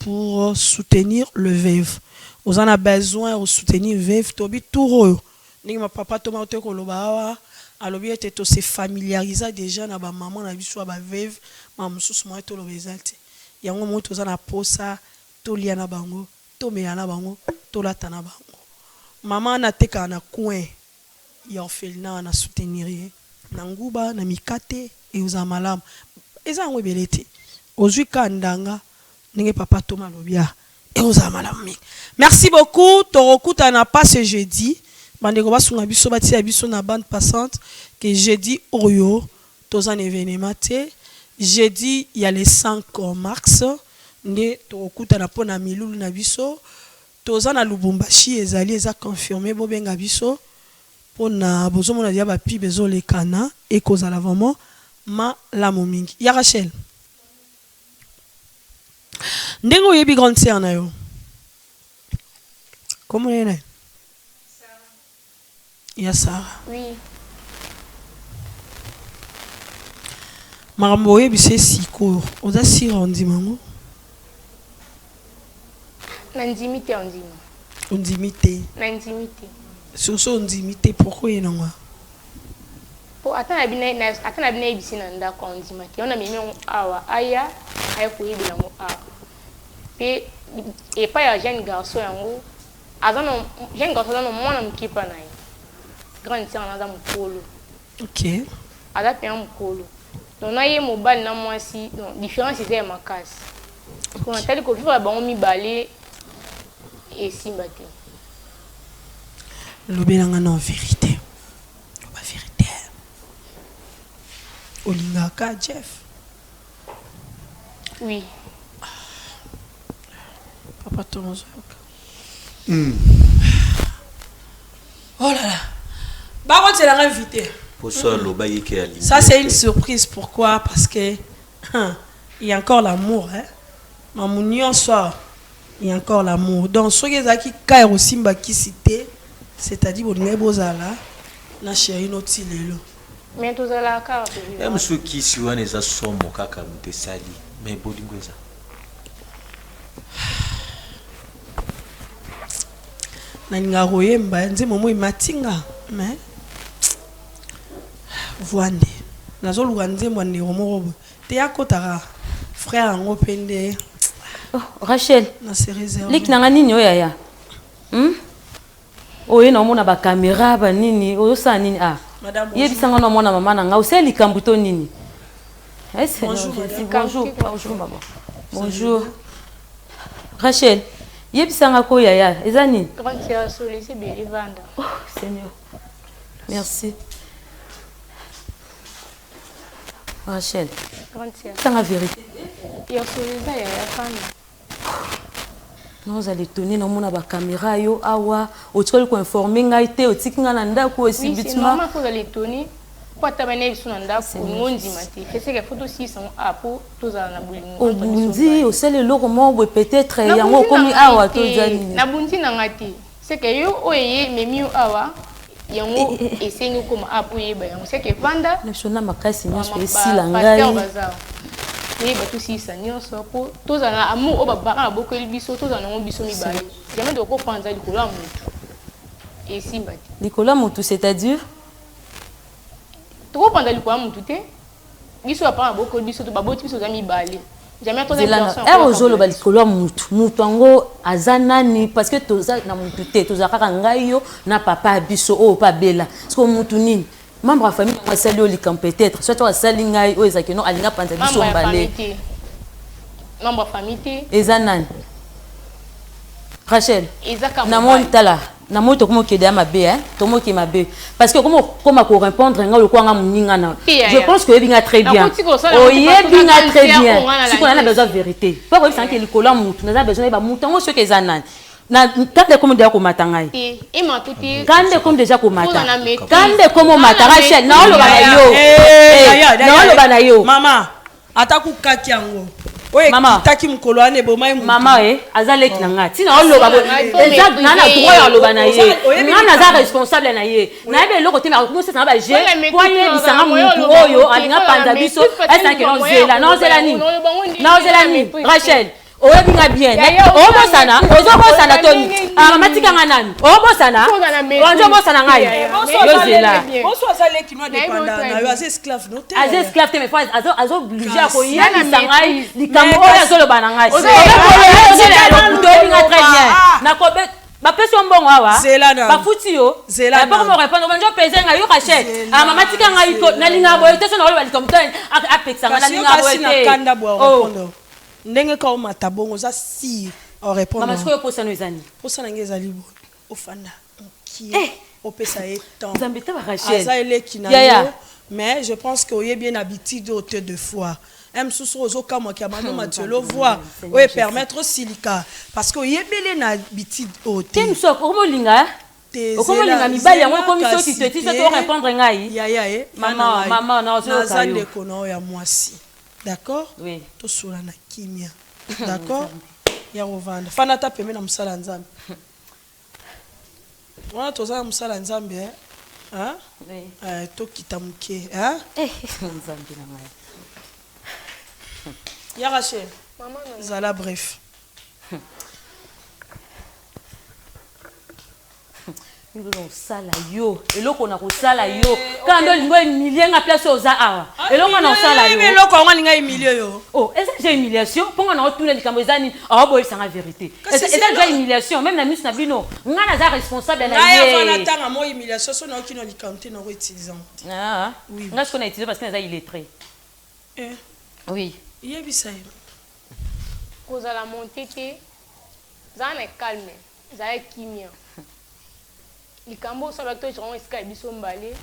pour soutenir le veuve. Vous en avez besoin de soutenir le veuve, Tobi Touro. Ninga papa Thomas Kolobawa, alobi était to se familiariser déjà na ba maman na biso ba veuve, maman sous moi to lo bezalti. Yango mo to za na posa, to lia na bango, to meya na bango, to lata na bango. Maman na teka na coin ya orphelinat na soutenir na nguba na mikate e uza malamu eza ngo belete ozwi kandanga ninge papa Thomas lobia e uza malamu. Merci beaucoup. Torokuta na pas ce jeudi bandeko basunga biso batia biso na bande passante que jeudi oyo tozan événement te jeudi il y a les 5 mars nde torokuta na pona milulu na biso toza na Lubumbashi ezali eza confirmé bobenga biso pona bozomona dia ba pi bezo le kana et cause à l'avant ma la momingi ya Rachel ndengo yebi grande sœur na yo comment est là ya Sarah oui marambo yebi se siko oza si rondi mango Nandimité on dit. Ondimité. Nandimité. Sur ce ondimité pourquoi il non? Pour attendre la bine ibisi nanda kwa ondimité. On a mis awa aya aya kuyi bilango awa. Puis et pas ya jeune garçon yango. Azano jeune garçon no mwana mkipa naye. Grande sœur nanda mukolo. OK. Ada pe mukolo. Donc na ye mobile na mwasi, donc différence c'est makasi. Quand on telle ko vivre ba on mi balé et Simbati. Lobelanga non vérité. Pas vérité. Olingaka Jeff. Oui. Papa Thomas. Oh là là. Bah tu l'as invité. Pour ça ça c'est une surprise. Pourquoi? Parce que il y a encore l'amour hein. Mamounion soir. Il y a encore l'amour. Donc, ce qui est aussi cité, c'est-à-dire que vous avez na chérie notre lelo. Mais tout ça là car même ceux qui sont les assommés kaka mute sali mais bodingo ça. Na ninga royemba nze momo imatinga mais voande. Nazo luganze mwande romorobo. Te yakotara frère ngo pende. Oh, Rachel, lik nanga nini oyaya oye na omona ba caméra ba nini oyosa nini ah yebisanga na mona mama nanga oseli likambuto nini bonjour maman bonjour Rachel yebisanga ko yaya eza nini grande sœur solise belivanda oh Seigneur merci Rachel grande sœur c'est la vérité ya solise ya femme. Non, vous allez tourner dans mon caméra yo awa au truc ko informer ngai te o tikinga na ndako aussi bitima. Oui, c'est normal que vous allez tourner. Pour tabane biso na ndako ngondi mati. Fese que photo 600 apo toza na bulingo. O bundi o sele loko mo peut-être yango komi awa to jani. Na bundi na ngati. C'est que yo oyé memi awa yango esengi comme apo yeba yango c'est que vanda. Na shona makasi nyonso esila ngai. Et bah tout si ça n'y a pas pour tous en amour au baba beaucoup de biso tous en ont biso mi balé jamais de quoi prendre du couleur et si bati Nicolas Moutou c'est-à-dire trop prendre du couleur Moutou te biso pas beaucoup de biso to babo biso za mi balé jamais toi ozolo ba Nicolas Moutou ngo azanani parce que toza na Moutou te toza kaka ngai yo na papa biso o pa bela parce que Moutou nini membre de la famille on sali au likam peut-être soit tu sali ngai o ezaki no alinga panza biso mbalé membre de famille ezanan Rachel na mon tala na mo to komo kede ma be hein to mo ki ma be parce que comment ko répondre nga le ko nga muninga na je pense que binga très bien o yebinga très bien si on a besoin de vérité pas que c'est que likola mutu na besoin ba mutu ngo ce que ezanan na kande comme déjà ko matangai kande comme déjà ko mata kande comme mata Rachel na lo bana yo mama ataku kaki yango Maman, taki mukolo ane bomai mu. Maman azale ki nanga. Tina oloba bo. Exact nana droit ya loba na ye. Nana za responsable na ye. Na ebe loko te na ko se na ba je. Poye bisanga mu oyo alinga panda biso. Est-ce que non zela? Non zela ni. Non zela ni. Rachel. Oyebinga bien. Obosana, ozobosana Tony. Matika nganani. Obosana. Onjo bosana ngai. Yozela. Bonso azale ki no dépendant na yo az esclave no te. Az esclave te me fois azo obligé ko yebisa ngai likambo oyo azoloba na ngai. Ozela oyebinga très bien. Na ko ba peso mbongo awa. Ba futi yo. Ba ko mo répondre bonjo pese ngai yo Rachel. Mama tika ngai ko na linga boyo te so na oloba likambo apexa na linga boyo te. Kanda bo répondre. Ndenge ka omata bongo za si o répondre. Mama sikoyo posa no ezani. Posa na ngeza libo. Ofanda. Qui opesa etant. Zambeta ba Rachel. Aza eleki na yo. Mais je pense que oye bien habitude au te de fois. Aime sous rozo kama ki amano matiolo voix. Oye permettre silika parce que oye belé na habitude au te. Tem so ko linga. Okomo linga mibali yango komisio ti te to répondre ngai. Ya Maman na zo ka yo. Na zande kono ya mwasi. D'accord? Oui. To sula na kimia. D'accord? Ya rovanda. Fana ta peme na musala nzambe. Wana toza musala nzambe hein? Oui. To kitamuke, hein? Nzambe na ngai. Ya Rachel. Maman zala bref. Nous sala yo eloko na ko sala yo quand lingo humilier nga place oza awa eloko na sala yo eloko nga linga humilier yo est-ce que j'ai humiliation pour nga na tourner likambo ezani boy sans la vérité est-ce que j'ai humiliation même na miss na bino nga na za responsable na ye nga na tanga mo humiliation so na okino likamte na ko utilisant oui nga ce qu'on a utilisé parce que na illettré oui yebisa yo koza la montée za na calme za kimia likambo so ba to chongo esika biso mbale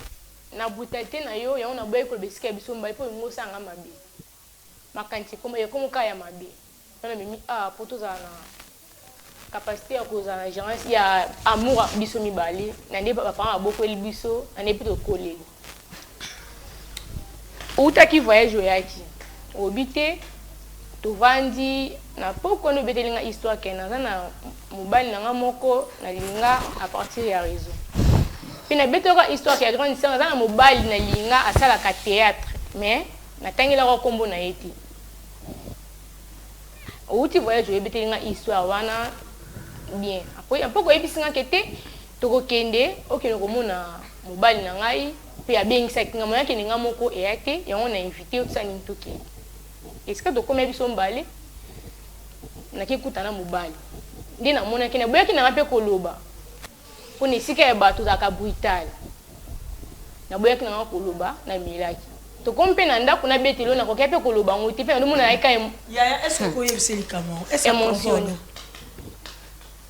na brutalité na yo ya on a boye ko besika biso mbale po ngo sanga mabe makanti komo ka ya mabe na mimi poto za na capacité ya koza na gérance ya amour biso mibale na nde papa aboko eli biso na nde pito koleli utaki voyage yaki obité to vandi na poko no betelinga histoire kena na mobile nanga moko na linga à partir ya réseau pina betoka histoire ya grande sœur na mobile na linga asala ka théâtre mais na tangela ko kombo na yeti outi voyage yo betelinga histoire wana bien après un peu ko ebisinga kete to ko kende okino ko mona mobile na ngai pe abengisa kinga moya keninga moko eyate yango na invité otsa nintoki est-ce que to comme biso mbale na kikutana mobali ndina mona kina boya kina ngape koloba poni sika ya bato za ka brutal na boya kina ngako koloba na milaki to kompe na ndako na betelo na kokepe koloba ngoti pe ndimo na ika ya est-ce que koyebisa likamo est-ce que émotion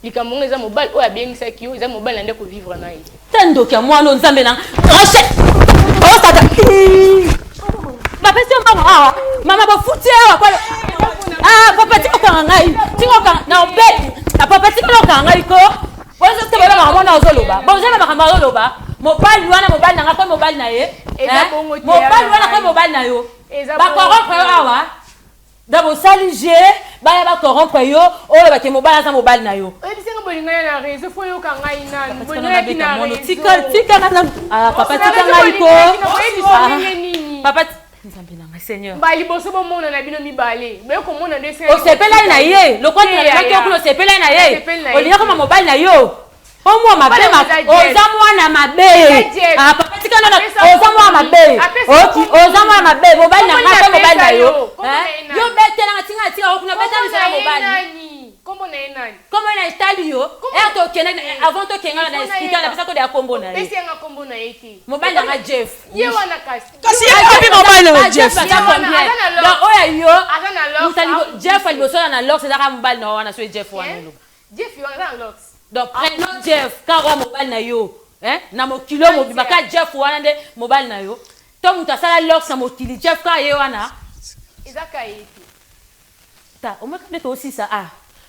likamo ngeza mobali oya bengisa kiyo za mobali na ndeko vivre na ye tando kya mwana nzambe na Rachel tata ba pesi mbongo awa mama ba futi awa kwa papa tiko kanga ngai tiko kanga na obedi na papa tiko kanga ngai ko wewe sasa baba mama na ozoloba bonje mama mama ozoloba mobali wana mobali na ngako mobali na ye mobali wana kwa mobali na yo ba corrompre awa dabo salige ba ba corrompre yo oyo ba ke mobali za mobali na yo ebisenga bolinga na réseau fo yo kanga ina bolinga kina tika na papa tika ngai ko papa nzambe na Seigneur mbali boso bo mona na bino mibale be ko mona de o sepela na ye lo kwa na ba ko sepela na ye o liya kama mobile na yo o mo mabe o za mwana mabe papa tika na o za mwana mabe o za mwana mabe mobile na ngaka mobile na yo yo betela na tinga tinga kuna betela na mobile kombo na enani kombo na install yo to kena avant to kenga na expliquer na pesa ko de kombo na ye pesa nga kombo na eti mobile na Jeff ye wana kasi ye mobile na Jeff donc oya yo Jeff ali bosona na lox za ka mobile na wana so Jeff wana lo Jeff wana na lox donc prénom Jeff ka wa mobile na yo na mokilo mobile ka Jeff wana nde mobile na yo to mutasala lox na mokili Jeff ka ye wana izaka eti ta omaka to aussi ça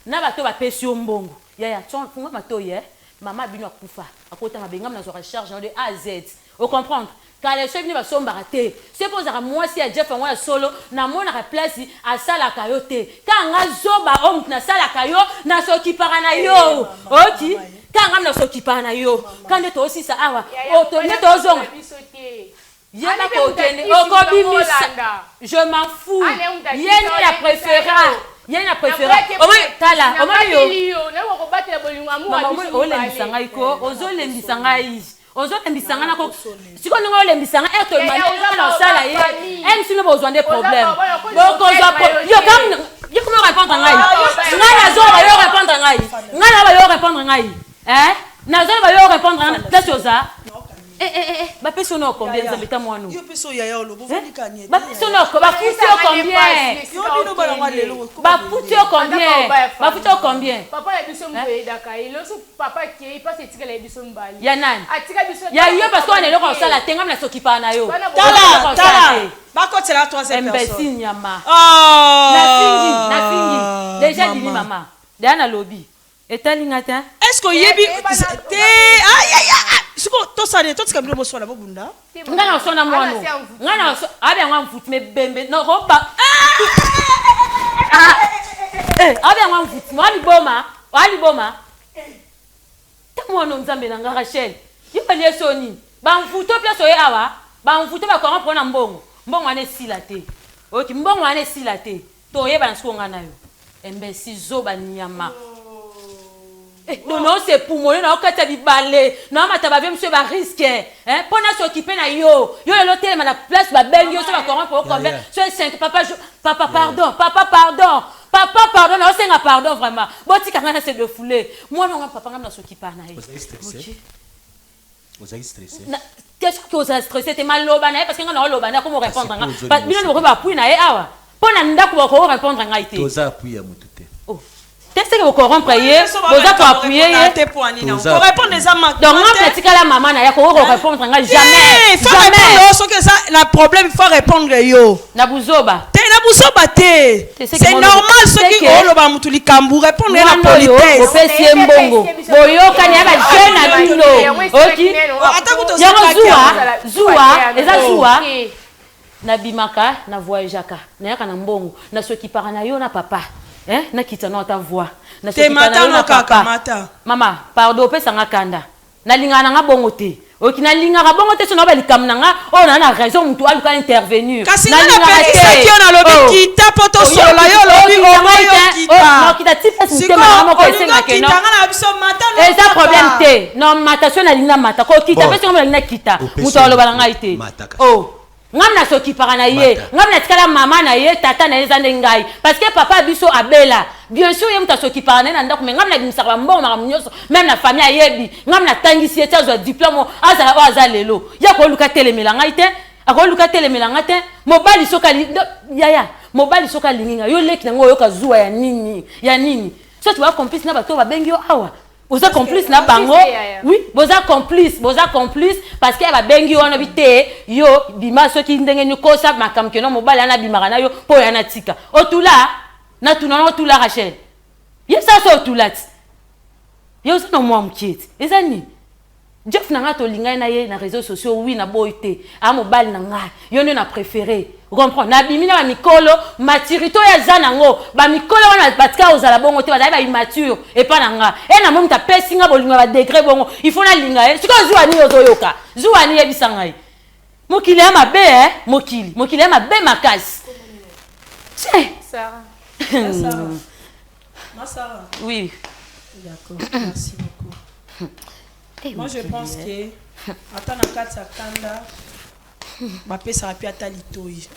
na bato ba pesi mbongo ya funga mato ye mama bino akufa akota mabenga na zo recharge de A à Z Vous comprenez? Quand les chefs ne sont baratés, c'est pour ça que moi, si Jeff et moi solo, na mon place à sala kayote. Quand on a zoba homme na sala kayo, na soki paranayo. Ok? Quand on a soki paranayo, quand on est aussi ça, ah ouais, on est aux hommes. Je m'en fous. Il y a la préférée. Il y a la préférée. Au moins, tala. Au moins, Ozo embisanga na ko siko ngo lembisanga eto mali na sala ye em sino besoin des problèmes donc yo comment répondre ngai ngai zo ba yo répondre ngai ngai ba yo répondre ngai na zo ba yo répondre place oza ba peso no combien za beta moi no yo peso ya yo lo bovani kanye ba peso no ko ba futi o combien yo bino ba ngwa lelo ba futi o combien ba futi o combien papa ya biso mbe daka ilo so papa ki passe etika la biso mbali ya nani atika biso ya yo parce qu'on est là comme ça la tenga na sokipa na yo tala ba ko tela troisième personne imbécile nyama na fingi déjà dit maman dana lobby etalingata est-ce que yebi te siko to sane to tsika bilo sola bobunda ngana sona mwano ngana abe ngwa mfuti me bembe no roba abe ngwa mfuti wali boma ta mwano nzambe na nga Rachel yipali esoni ba mfuto place oye awa ba mfuto ba ko mpona mbongo ane sila te oki mbongo ane sila te to yeba nsiko ngana yo embesi zoba nyama non c'est pour moi na okata bibale na mataba bien monsieur ba risque hein pour na s'occuper na yo l'hôtel na place ba bengi yo so ba corrompe pour combien so 5 papa pardon na senga pardon vraiment botika ngana c'est de fouler moi non papa ngana s'occuper na yo vous êtes stressé qu'est-ce que vous êtes stressé t'es mal loba na parce que ngana loba na comment répondre nga pas bino no ba puis na e awa pour na ndako ba ko répondre nga ité toza appuyer à mutute qu'est-ce que vous corrompre hier vous êtes appuyer pour répondre les amants donc moi pratique la maman na ya ko répondre nga jamais jamais ce que ça la problème il faut répondre yo na buzoba c'est normal ce qui oloba mutuli kambu répondre la politesse opesi mbongo boyoka ni aba jeune na bino oki zuwa eza zuwa na bimaka na voyageaka na yaka na mbongo na soki parana yo na papa na kita no ta voix na soki parana yo na papa mama pardon pesa nga kanda na lingana nga bongo te okina lingaka bongo te sono ba likamna nga o na raison mutu aluka intervenir na lingaka te qui na lobi kita poto solo yo lobi o kita no kita tipe sinte mama ko esenga ke no eza problème te non matation na linga mata ko kita pesa ngo linga kita mutu aloba nga ite oh ngamna soki parana ye ngamna tikala mama na ye tata na yeza ndengai parce que papa biso abela bien sûr yemta soki parana na ndako ngamna bimisaka mbongo maka munyoso même na famille ayebi ngamna tangisi eta zo diplôme azala o azalelo ya ko luka telemela ngai te ako luka telemela ngai te mobali sokali yaya mobali sokali nginga yo leki nango yo kazuwa ya nini so tu vas complice na bato ba bengi yo awa vous êtes complice na bango oui vous êtes complice parce que ba bengi wana bité yo bima soki ndenge ni kosa makamke no mobala na bimaka na yo po ya na tika otula na tunana otula Rachel yesa so otula yo so no mwa mkieti ezani Jeff nanga to linga na ye na réseaux sociaux oui na boité a mobali nanga yo ne na préféré vous comprenez na bimina ba mikolo maturité ya zanango ba mikolo wana batika ozala bongo te ba immature et pas nanga et na momta pesinga bolinga ba degré bongo il faut na linga siko zuani ozoyoka zuani yebisangai mokili ya mabe mokili ya mabe makasi Sarah Sarah oui d'accord merci beaucoup moi je pense que attends na kati ya kanda bapesaka mpe ata litoi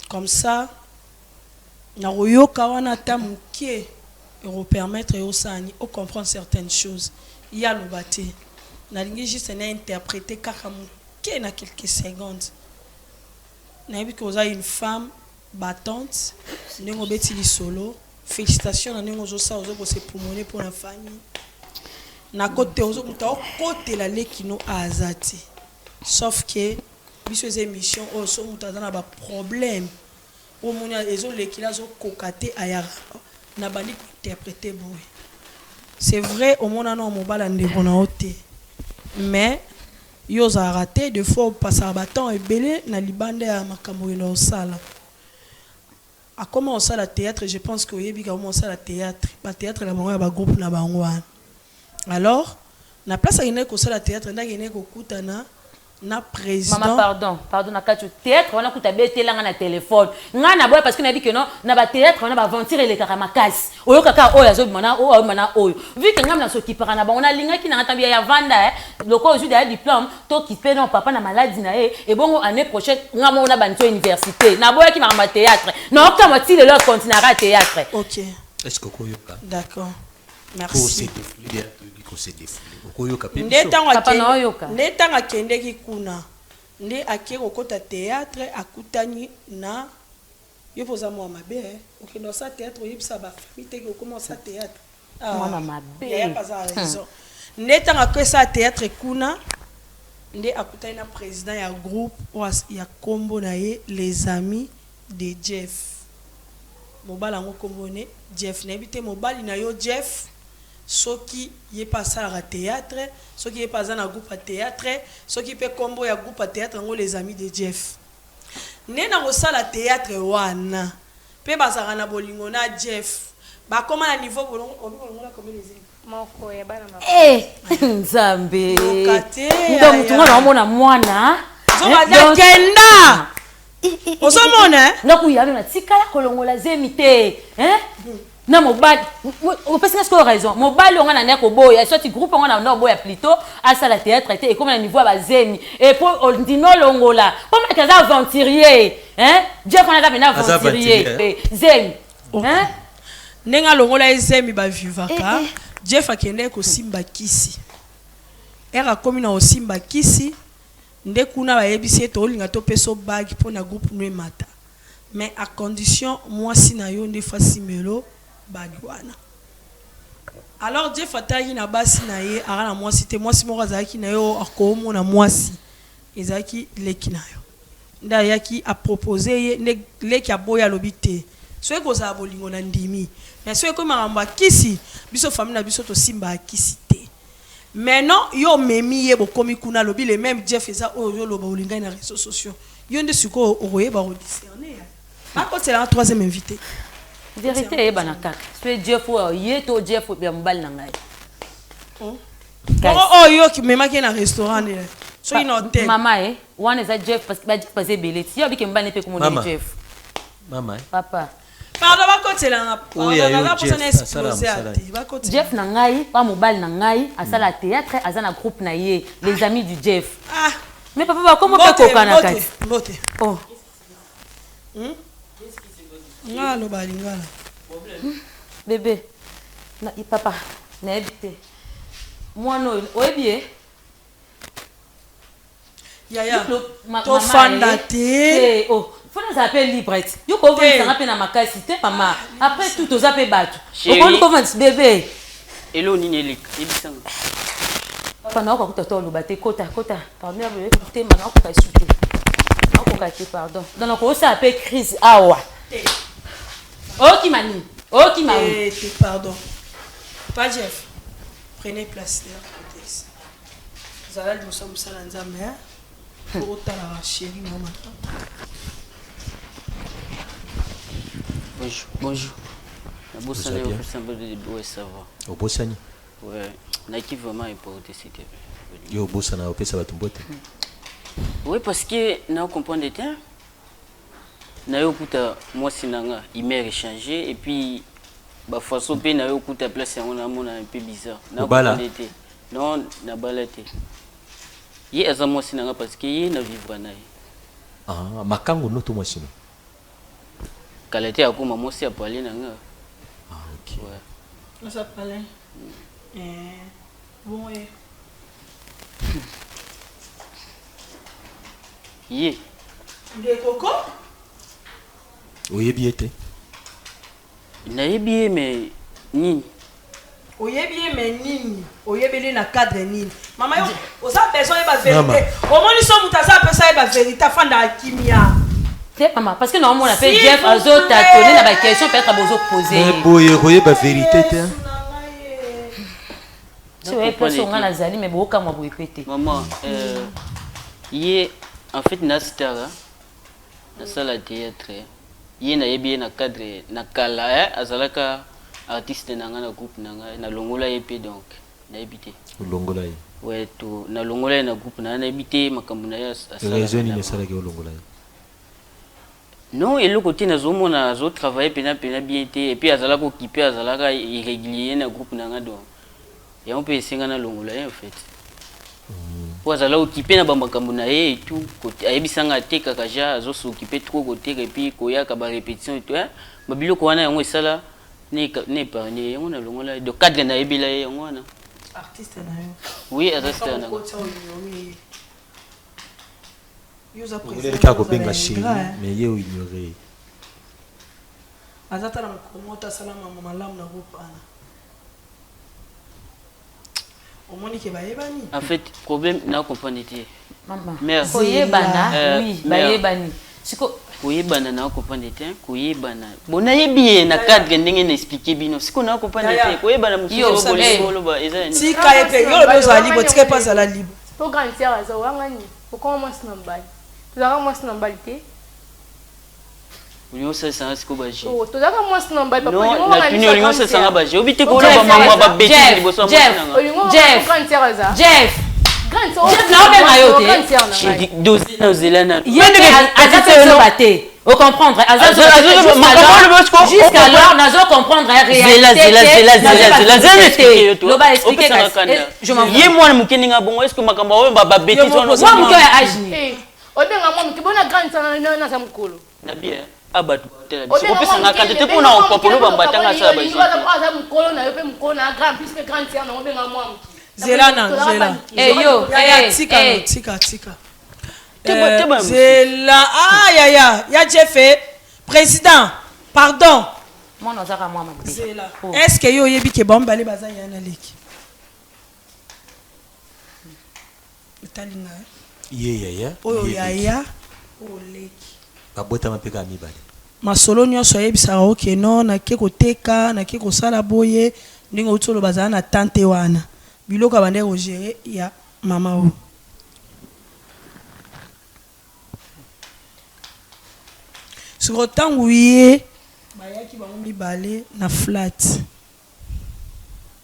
comme ça na koyoka wana ata moke ekopermettre yosani ocomprendre certaines choses ya aloba te nalingi juste na interpréter kaka moke na quelques secondes nayebi ke oza une femme battante ndenge obeti lisolo félicitations na ndenge ozosala ozokose pulmoner pour la famille na kote ozokuta okotela lekino aza te sauf que biso eza émission oyo so moto aza na baproblème omoni ezolekila azokoka te ayara na bandi kointerprete boye c'est vrai omonana mobala ndeko na yo te mais yo za raté de fois passer bâton et belé na libanda ya makambo na osala. A comment on sala la théâtre, je pense que yebi comment on sala la théâtre. Ba théâtre la bango ba groupe na bango. Alors, na place à yene ko sala théâtre na yene ko kutana na président. Maman, pardon, na katu théâtre, on a kuta bete là na téléphone. Nga na boy parce que na dit que non, na ba théâtre, on a ba ventir les karamakasi. Oyo kaka oyo azo mana oyo mana oyo. Vu que ngam na so ki para na ba on a linga ki na tambia ya vanda loko aujourd'hui derrière diplôme, to ki pe non papa na maladie na et bon année prochaine ngam on a ba nto université. Na boy ki ma théâtre. Non, comme ti le leur continuera à théâtre. OK. Est-ce que koyoka? D'accord. Merci. Ndetanga kendeki kuna nde ake kokota théâtre akutani na yo poza mwa mabe okendo sa théâtre yebisa ba famille te ko commencer théâtre mwa mabe ya pas raison ndetanga ko sa théâtre kuna nde akutani na président ya groupe ya kombo na ye les amis de Jeff mobala ngo kombo ne Jeff na bité mobali na yo Jeff soki yé passé à théâtre soki yé passé na groupe à théâtre soki peut combo ya groupe à théâtre ngo les amis de Jeff nena ko sala théâtre wana pe bazara na bolingo na Jeff ba comment na niveau bolongo la comme les moko ya bana nzambe ndo mutunga na mona mwana zo baza kenda osomona ndako yabe na tikala kolongola zemite na mobali parce que raison mobali on a na ko boya soit groupe on a na boya plutôt à ça la théâtre et comme na niveau ba zemi et pour on dit non longola comme les aventuriers Jeff on a bien aventurier zemi nenga longola zemi ba vivaka Jeff akende ko simba kisi era comme na osimba kisi nde kuna ba yebisi to linga to peso bag pour na groupe no mata mais à condition moi si na yo nde fasimelo bagwana alors Jeff ataki na basi na ye ara na mwasi te mwasi moko azaki na yo akomo na mwasi ezaki leki na yo nda yaki a proposer ye leki aboya lobite so eko za bolingo na ndimi mais so eko maramba kisi biso famille na biso to simba kisi te maintenant yo memi ye bokomi kuna lobi le même Jeff eza oyo loba olinga na réseaux sociaux yo nde suko okoyeba ko discerner ako c'est la troisième invité. Vérité est banakak. C'est Jeff ou yeto Jeff ou bien mbal nangai. Oh yo qui me maquille dans restaurant là. So in hôtel. Maman one is Jeff parce que passer belé. Si yo bi ke mbal ne pe comme on Jeff. Maman. Papa. Pardon ba côté là. On a la personne explosé à te. Ba côté. Jeff nangai, pa mbal nangai, asala théâtre, azana groupe na ye, les amis du Jeff. Ah. Mais papa comment peut kokana kat? Oh. Ngalo balingala. Bébé. Na papa, na ebité. Moi non, oebie. Yaya. To fanda te. Oh, faut nous appeler librette. Yo ko venir ça na makasi te maman. Après tout aux appels batu. On comment bébé. Hello Ninelik, ebisanga. Papa na ko kuta to lo baté kota. Pardon, bébé, te mana ko ka souté. Pardon. Donc on s'appelle crise awa. Oh qui mani. Pardon. Pas Jeff. Prenez place là côté ici. Zala nous sommes ça dans Nzambe pour la chérie maman. Bonjour. La bosse est au symbole de beau et savoir. Au bossani. Ouais. Naiki vraiment importé c'était. Yo bossana au pesa batumbote. Oui, parce que nous comprenons des temps. Nous avons moi sinanga, il m'a échangé et puis bah façon pe na yo kuta place on a un peu bizarre. Na balete. Non, na balete. Yi eza moi sinanga parce que yi na vivre na. Ah, makango no to moi sino. Kalete akoma moi si apale nanga. Ah, OK. Ouais. On s'appelle. Bon et Yé. Des coco? Oyebi ete. Nayebi mais nini? Oyebi mais nini? Oyebi na cadre nini? Maman yo, osa besoin ba vérité. Au moins ils sont mutaza pesa ba vérité fanda kimia. C'est maman parce que normalement on appelle Jeff Azo tâtonner na ba question peut-être bozo poser. Mais boye ba vérité te. Tu es personne on a zali mais beaucoup comme vous répéter. Maman, hier en fait na star na salle théâtre. Hier na yebi na cadre na kala azalaka artiste na nga na groupe na longola yepi donc na yebité. Longola. Ouais to na longola na groupe na yebité makambo na ya asala. Raison ni mesala ke longola. Non, et le côté na zomo na zo travailler pena bien été et puis azalaka occupé azalaka irrégulier na groupe na nga donc. Ya on peut essayer na longola en fait. Pour azala occupé na bamakambo na ye et tout côté ayebisanga te kaka ja zo s'occuper trop côté et puis koya ka ba répétition et tout hein. Babilo ko wana yango esala ne épargné yango na longola de cadre na yebila yango wana. Artiste na yo. Oui, artiste na. Vous voulez qu'à copier chérie, mais il est ignoré. Azata na mkomota salama malamu na groupe ana. Omoni ke bayebani. En fait, problème na comprendre te. Maman. Mère. Koyebana, oui, bayebani. Siko koyebana na comprendre te, koyebana. Bona yebi na cadre ndenge na expliquer bino. Siko na comprendre te, koyebana mususu bolo ba eza ni. Si ka epe yo le bezo libre, tike pas à la libre. Pour grandir à ça wangani. Pourquoi moi c'est nambali? Tu as moi c'est nambali te? Union ça c'est ce que baji. Oh, tu as moi c'est nambali papa. Non, na union ça c'est baji. Obité ko ba mama ba beti liboso moi. Jeff. Jeff na obenga yo te. Dossier na zelana. Yende azate zo baté. Au comprendre, jusqu'à l'heure, nous allons comprendre la réalité. Je m'en vais. Moi, je suis bon. Est-ce que ma camarade va bêtiser? Moi, je suis âgé. Bien. Ah bah, tu es un candidat pour nous proposer un bâtiment à ça. Zelana. Eh yo, tika. Zela, ya Jeff, président, pardon. Moi, nous avons moi Zela. Est-ce que yo yebi ke bomba le baza yana leki? Italinga. Yeah. Oh ya. Oh leki. Babota mapeka mibale. Masolo nyonso yebisaka oke no na ke koteka na ke kosala boye ndingo utolo baza na tante wana. Biloko bande ko gérer ya mama o. Sur autant oui, bayaki bango mibale na flat.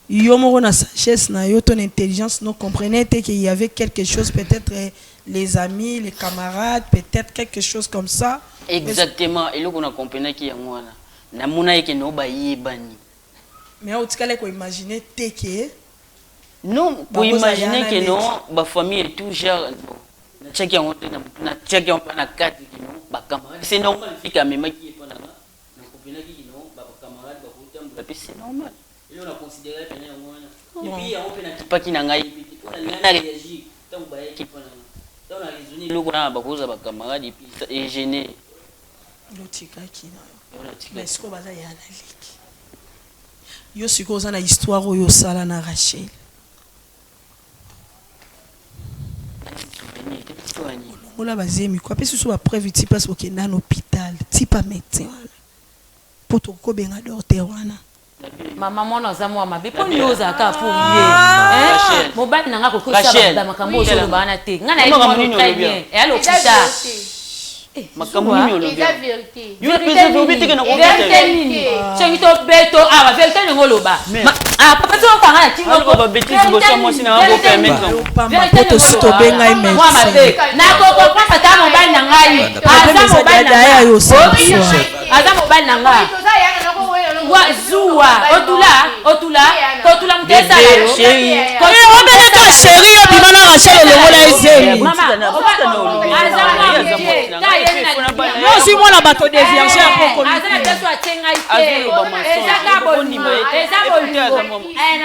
Yo moko na sagesse na yo ton intelligence non comprenait qu'il y avait quelque chose peut-être les amis, les camarades, peut-être quelque chose comme ça. Exactement, et là on a compris qu'il y a moi na mona yeke no ba yebani. Mais on tikale ko imaginer teke. Non, pour imaginer que non, ba famille et tout genre na check yango na check yango na cadre non ba camarade. C'est normal fi ka mema qui est pas là. Na compris qui non ba camarade ba kotam ba c'est normal. Et là on a considéré que yango na. Et puis on peut na pas qui na ngai puis on a réagi tant ba qui pas là. Donc on a raisonné loko na ba koza ba camarade et puis et gêné. Lotika qui na. Mais ce ko baza ya na liki. Yo sikoza na histoire oyo sala na Rachel. Ola bazemi quoi parce que sur la preuve tu passes au Kenya en hôpital tu pas médecin pour to ko benga docteur wana mama mona za mwa mabe po nyoza ka po ye mobali nanga ko kosa ba makambo zo bana te ngana yi très bien et à l'hôpital makambo ni olo la vérité yo pesa to bitike na ko nini chengi to beto aba vérité ngo loba papa to ko ngana tingo ko ba bêtise bo so mo sina ko permettre vérité to sito benga ime moi mabe na ko papa ta mobali nangai aza mobali nangai aza mobali nangai wa zuwa otula mtesa yo chérie ko yo benga chérie yo bimana Rachel longola ezemi moi aussi moi na bateau de vierge pour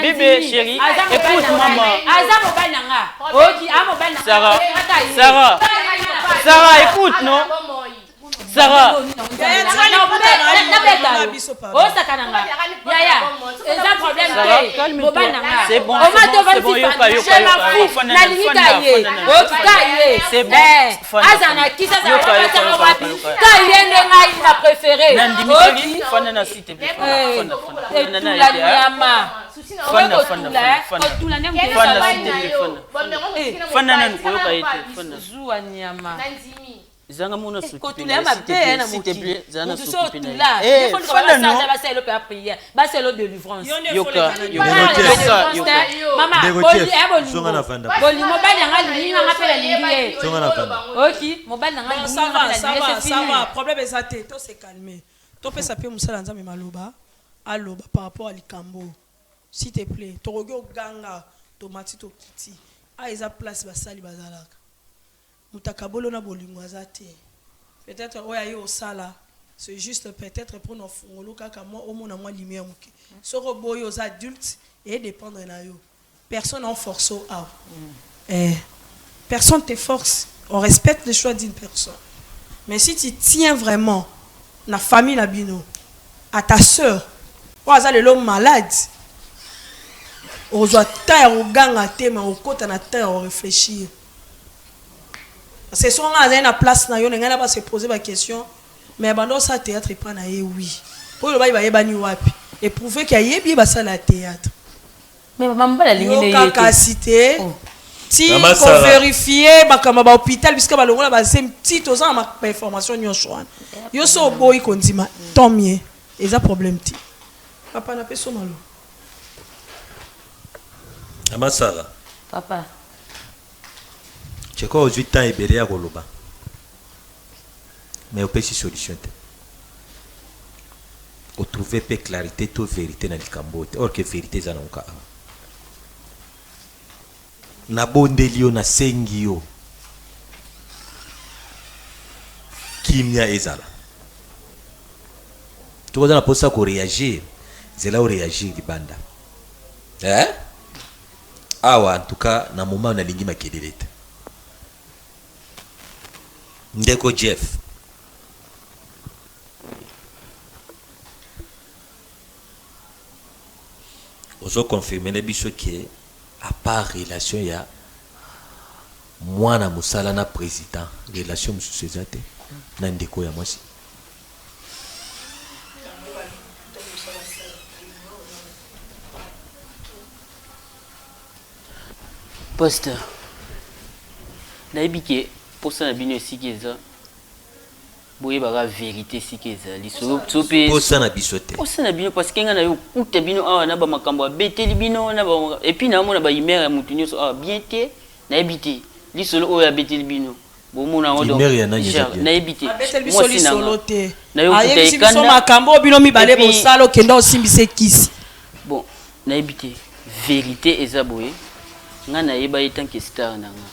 bébé chérie écoute maman Sarah écoute non Sarah. C'est bon. Zanga mona s'il te plaît, s'il te plaît, Zana s'occupe de là. Il faut que ça va le faire prière. Bah c'est l'eau de délivrance. Yoka, maman, boli mobile yanga li nga appelle lingi. OK, mobile yanga ça va, problème est ça to se calmer. To peut saper musala nzambe maloba, aloba par rapport à likambo. S'il te plaît, to rogo ganga, tomati to kiti. Ah eza place basali bazalaka. Mutakabolo na bolingo azate. Peut-être oya au sala, c'est juste peut-être pour nos fongolo kaka moi au moins moi lumière muke. Soko boy aux adultes et dépendre na yo. Personne en force au a. Personne te force. On respecte le choix d'une personne. Mais si tu tiens vraiment la famille na bino à ta sœur, ou à l'homme malade, on doit taire au gang à thème au côté na terre on réfléchir. C'est son à place na yo n'enga pas se poser la question mais bando ça théâtre et pas na oui pour le bail ba ni wapi et prouver qu'il y a bien ça la théâtre mais maman ba la ligne na capacité si qu'on vérifier ba kama ba hôpital puisque ba longola ba c'est petit aux en ma information nyo choana yo so boy kondima tant mieux et ça problème ti papa na peso malo Amasara papa tu as aux 8 ans et belé à Goloba. Mais au péché solution. Au trouver peu clarité, toute vérité dans le Cambodge. Or que vérité ça non ka. Na bondelio na sengio. Kimia ezala. Tu vois dans la poste qu'on réagir. C'est là où réagir di banda. Awa en tout cas na moment na lingi makelelete. Ndeko Jeff. Ozo confirmer les biso que à part relation ya moi na musala na président relation mususu ezate na ndeko ya mwasi. Pasteur. Naibike pour ça bino sikeza. Boye ba vérité sikeza. Liso tsope. Pour ça na bisote. Pour ça na bino parce que nga na yo kuta bino awa na ba makambo beteli bino na ba et puis na mona ba imere mutu nyoso ah bien te na ebité. Liso lo oya beteli bino. Bo mona ngo na ebité. Moi si solo te. Na yo kuta ikanda. Makambo bino mi bale bo salo kenda osimbise kisi. Bon, na ebité. Vérité eza boye. Nga na yeba etant que star na nga.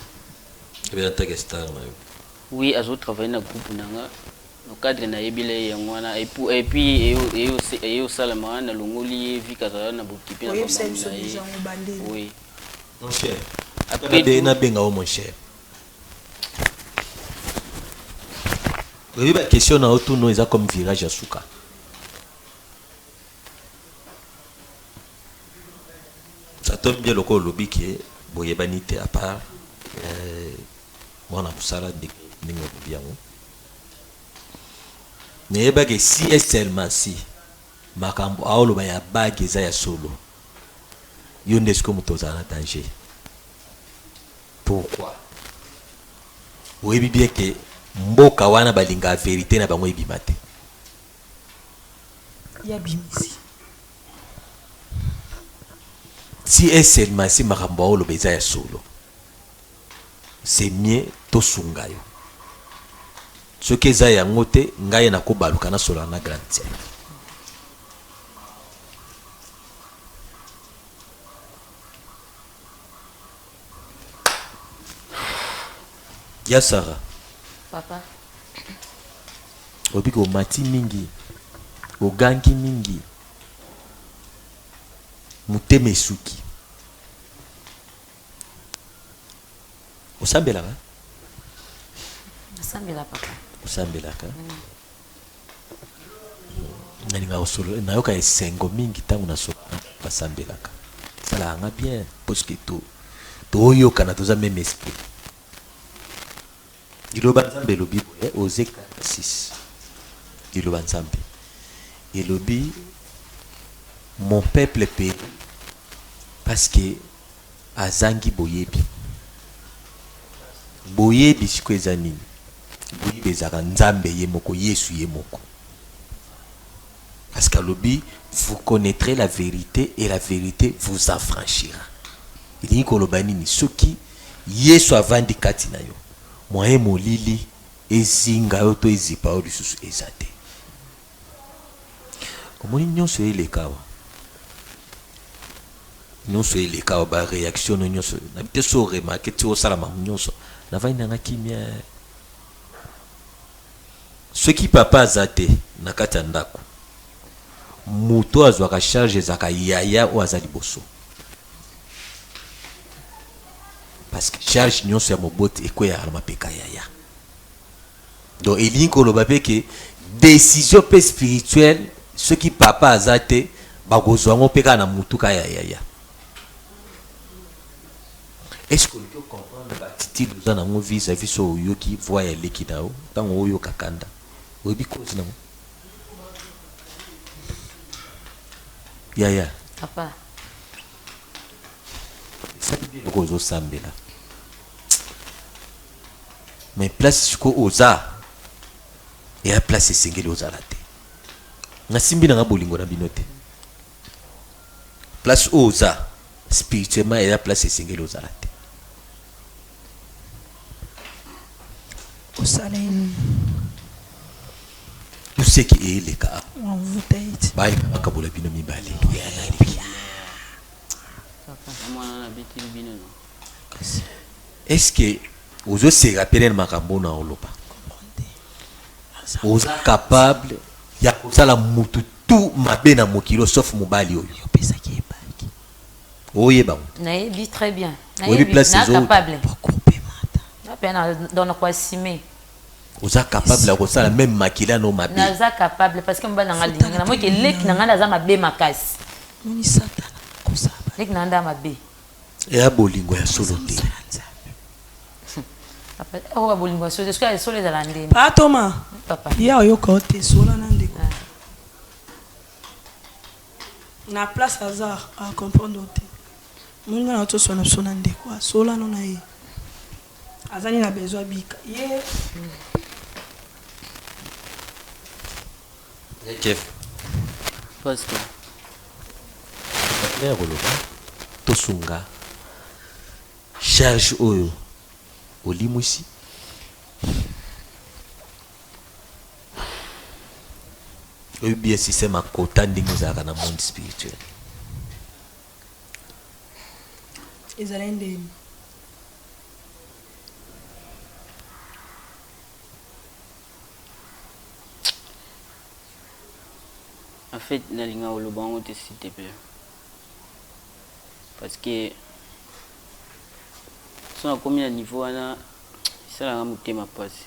Oui, à travailler dans le groupe nanga. Au cadre na yebile yangwana et puis et au salama na longoli vikazala na bokipi na oui. Mon cher. Après na benga mon cher. Oui, la question na autour nous est comme virage à Souka. Ça tombe bien le lobby qui est boyebanité à part moi na musala de ningo bien mais bagé si est seulement si makambo aolo ba ya bagé za ya solo yonde ce que mutoza na danger pourquoi oui bien que mboka wana balinga vérité na bango ibimate ya bimisi si est seulement si makambo aolo ba ya solo c'est mieux to sungayo ce que za ya ngote ngaye na ko baluka na solo na grande sœur ya Sarah papa obiko mati mingi ogangi mingi muteme suki osambela Sambela papa. Osambelaka. Nalinga osolo nayoka esengo mingi tangu na solo basambelaka. Sala nga bien parce que to kana toza même esprit. Diloba nzambe lobi Osée 4:6. Diloba nzambe. Et lobi mon peuple périt parce que azangi boyebi. Boyebi siko ezanini. Boyebi ezaka nzambe ye moko Yesu ye moko. Parce qu'à l'obi, vous connaîtrez la vérité et la vérité vous affranchira. Il dit que l'obani ceux qui Yesu avandi katina yo. Moi molili ezinga yo to ezipa o lisusu ezate. Omoni nyonso elekawa. Nyonso elekawa ba réaction nyonso. Na bite so remarquer ti o salama nyonso. Na vaina nga kimia. Ceux qui papa azate na kata ndako. Muto azwaka charge zaka yaya o azali boso. Parce que charge nyonso ya mobote ekoya alama peka yaya. Donc il ko loba pe que décision pe spirituelle ceux qui papa azate bagozwa ngo peka na mutu ka yaya. Est-ce que tu comprends ba titi dans na ngo vis-à-vis so yo qui voit ya leki dao tango yo kakanda. Obi ko zina mo. Yaya. Papa. Ça dit bien que sambela. Mais place siko oza. Et la place singeli oza la te. Na simbi na bolingo na binote. Place oza spirituellement et la place singeli oza la te. Osalem. Tout ce qui est le cas. On vous paye. Bye, makabola bino mibale. Est-ce que vous êtes rappelé le makambo na olopa? Vous êtes capable ya kozala mutu tout mabe na mokilo sauf mobali oyo. Oyeba. Nayebi très bien. Nayebi na capable. Dans quoi simer. Vous êtes capable de faire la même makila no mabe. Naza capable parce que mba na ngali na moi que lek na ngala za mabe makasi. Moni satana kosaba. Lek na nda mabe. Ya bolingo ya solo te. Papa, o bolingo so est-ce que solo za lande. Pa Thomas. Papa. Ya oyo ko te solo na ndeko. Na place hasard à comprendre te. Munga na to sona sona ndeko. Solo na ye. Azani na besoin bika. Ye. Chef. Parce que tosunga charge oyo olimusi oyo bien système akota ndenge ezalaka na monde spirituel ezala ndeni en fait nalinga olobango te s'il te plaît parce que si on a commis à niveau là ça la ramouté ma passe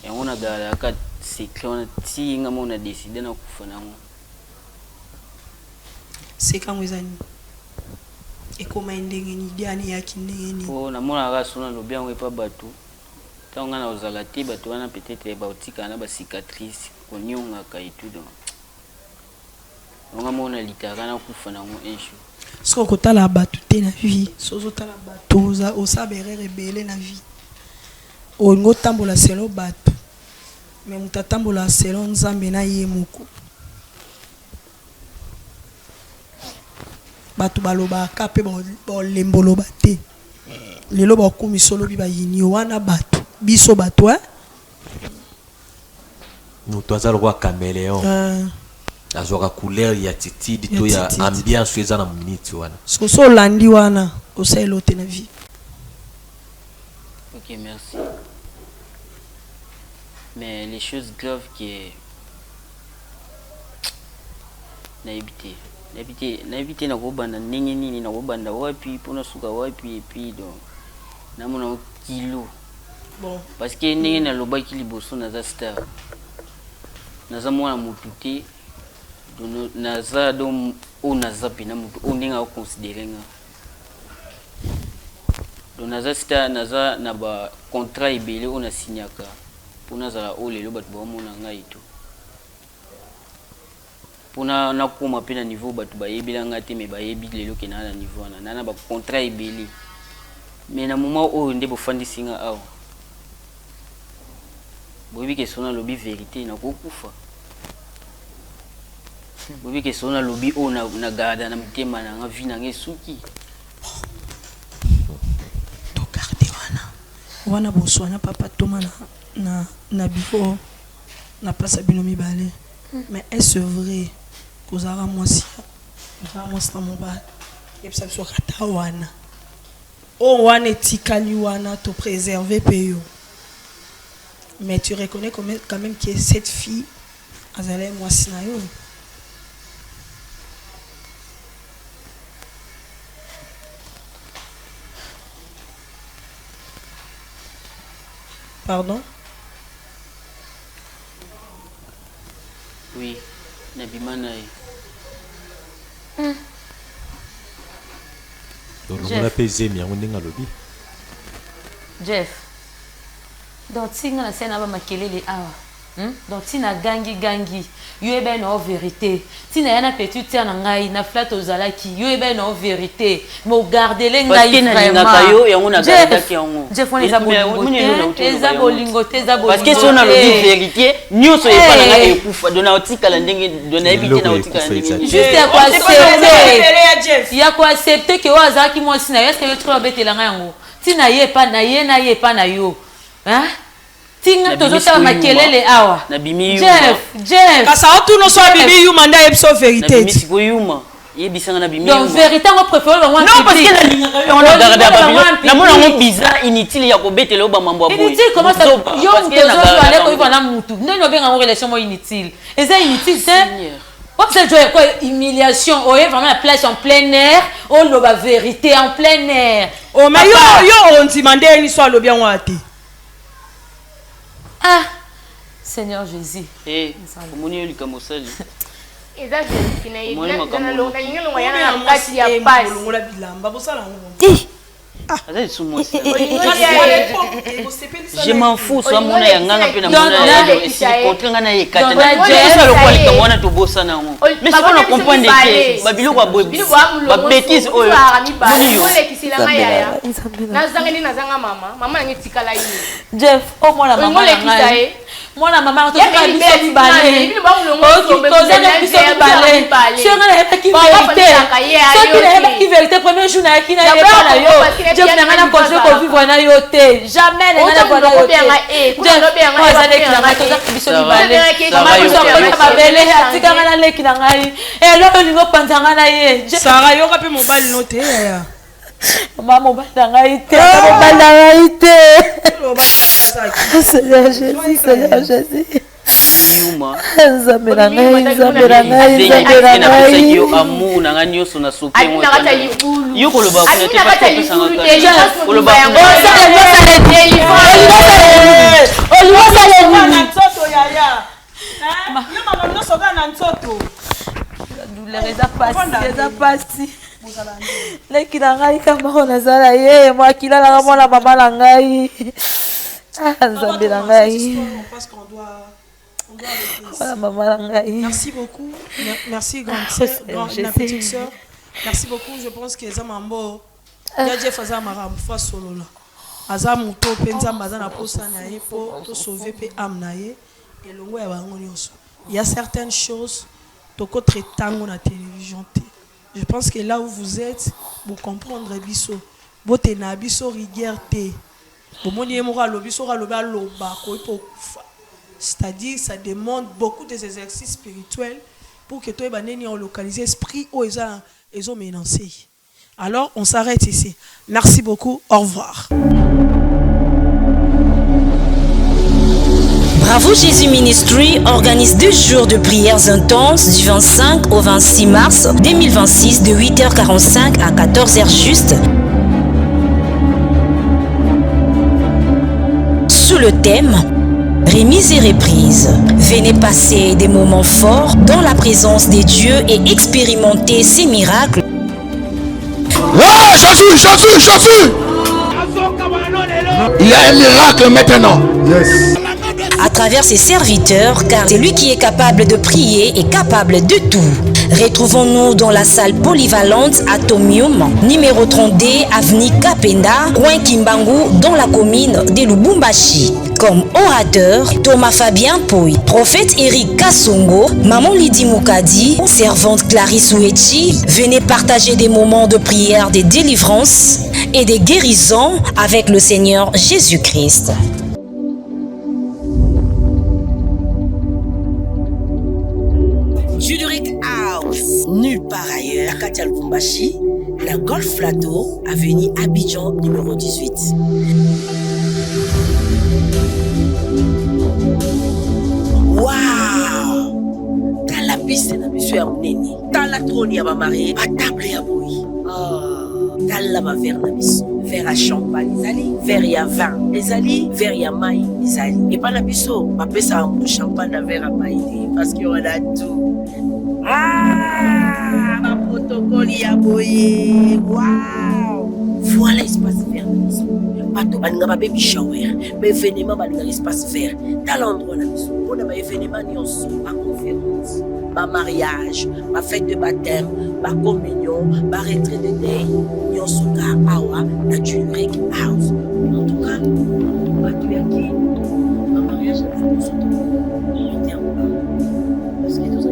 et on a gardé à quatre c'est clair si on a décidé de faire c'est quand vous avez et comment ndenge ni diani yaki ndenge ni oh na mona rasona lo bien on pas bateau tant on a ozala te bateau on a peut-être ba otika na ba cicatrice konyonga ka et tout donc on a mona litara na kufa na mo un jour ce qu'on kotala bateau te na vie sozo tala bateau o sabere rebelle na vie o ngo tambola selo bateau mais mutatambola selo nzambe na ye moko batu baloba kape bo lembolo bate lelo ba kumi solo bi ba yini wana batu biso batu nous toza le roi caméléon azwaka couleur ya attitude to ya ambiance eza na minute wana so landi wana oselo te na vie. OK, merci. Mais les choses graves qui na éviter na kobanda ndenge nini na kobanda wapi pona suka wapi et puis donc namona kilo bon parce que ndenge nalobaki liboso naza star naza mwana motu te naza donc oyo naza mpena motu oyo ndenge akoconsidere nga donc naza star naza na bacontrat ebele oyo nasignaka mpo nazala oyo lelo bato bamona ngai to mpona nakoma mpe na niveau bato bayebela nga te me bayebi lelo ke naa na niveau wana naa na bacontrat ebele mais na moment oyo nde bofandisi nga awa boyebi ke so nalobi vérité nakokufa boyebi ke so nalobi oyo na garda na motema nanga vi nanga esuki togarde wana boswana papa toma na bifo na place ya bino mibale mais est-ce vrai kozala mwasi na mobali yebisa biso kata wana oyo wana etikali wana to préserver mpe yo mais tu reconnais quand même que cette fille azala mwasi na yo pardon oui nabima na ye olongola mpe zemi yango ndenge alobi Jeff donc tinga na se na bamakelele awa donc tina gangi yo ebe na vérité tina yana petit tia na ngai na flat ozalaki yo ebe na vérité mo gardele ngai vraiment yo yango na gardaki yango Jeff on eza bolingo te parce que si on a le vérité nyonso epa na ngai ekufa dona otikala ndenge dona ebite na otikala ndenge juste ya ko accepter que wazaki moi sina est-ce que yo trop betela ngai yango tina ye pa na ye na yo hein tinga tozosala makelele awa nabimi Jeff kasa otuno so bibi yuma nda yebso vérité nabimi siko yuma yebisanga nabimi donc vérité ngo préféré ba non parce que la ligne on a regardé babilo na mona ngo bizarre inutile ya kobetela ba mambo aboy inutile comment ça yo tozosala ko ivana mutu ndenge obenga ngo relation mo inutile eza inutile c'est comme ça je quoi humiliation oye vraiment la place en plein air on lo ba vérité en plein air oh mais yo on demande ni so lo bien wate ah Seigneur Jésus omoni yo likambo sali eza vérité na ye na longa ngelo ngwana na kati ya pasi longola bilamba bosala ngo aza sumo je m'en fous so mona ya nganga pe na mona esi kontranga na ye kata na lo kwa likambo wana to bosa na ngo mais c'est pas comprendre que babilo kwa boy ba bêtise oyo ole kisilanga ya nazangeli nazanga mama ngi tikala yini Jeff o mona mama ngai mwana mama to ka biso bibale tozana biso bibale shenga na heba ki vérité so ki na heba ki vérité premier jour na ki na heba na yo Jeff na ngana konse ko vivre na yo te jamais na ngana ko na yo te Jeff za leki na ngai toza biso bibale mama biso ko ka bele atika ngana leki na ngai lo lingo panzanga na ye Sara yo ka pe mobile no te ya mama mobile na ngai te mobile na ngai te Seigneur Jésus yuma nzambera ngai amour na nga nyonso na sope mo yo koloba kuna te pas te sanga koloba eza pasi leki na ngai kama nazala ye mwakilalaka mwana mama na ngai nzambe na ngai maman na ngai. Merci beaucoup. Merci grande sœur, la petite sœur. Merci beaucoup. Je pense que ça mambo ya Jeff azamara mfa solo la azamu to penza mazana posa na ye po to sauver pe âme na ye elongo ya bango nyonso. Il y a certaines choses toko traitango na télévision te. Je pense que là où vous êtes, vous comprendrez biso. Bote na biso rigueur te. Bomoni emora lo biso ra lo ba lo ba ko po kufa. C'est-à-dire ça demande beaucoup des exercices spirituels pour que toi baneni on localise esprit ou ils ont menacé. Alors on s'arrête ici. Merci beaucoup. Au revoir. Bravo Jésus Ministry organise 2 jours de prières intenses du 25 au 26 mars 2026 de 8h45 à 14h juste. sous le thème Remise et reprise. Venez passer des moments forts dans la présence des dieux et expérimenter ces miracles. Ouais, Jésus! Il y a un miracle maintenant. Yes. À travers ses serviteurs, car c'est lui qui est capable de prier et capable de tout. Retrouvons-nous dans la salle polyvalente Atomium, numéro 30D, avenue Kapenda, coin Kimbangu, dans la commune de Lubumbashi. Comme orateur, Thomas Fabien Poy, prophète Eric Kassongo, maman Lydie Moukadi, servante Clarisse Ouechi, venez partager des moments de prière, de délivrance et de guérison avec le Seigneur Jésus-Christ. Juduric House, nulle part ailleurs, Katia Lubumbashi, la Golf Plateau, avenue Abidjan, numéro 18. Waouh! Dans la piste, na monsieur ya munene. Dans la trône ya ba marié, ba table ya boyi. Dans la ba verre na biso. Verre à champagne ezali, verre ya vin ezali, verre ya mai ezali. Et pas na biso, ba pesa un champagne na verre à mai parce qu'on a tout. Ah! Ma protocole ya boyi. Waouh! Voilà l'espace vert na biso. Bato balinga ba baby shower, mais événement balinga l'espace vert. Dans l'endroit na biso. On a ba événement nyonso, ba conférence, ba mariage, ba fête de baptême, ba communion, ba retraite de deuil, nyonso ka awa na Juduric House. En tout cas, bato ya ki ba mariage na biso to. Parce que tous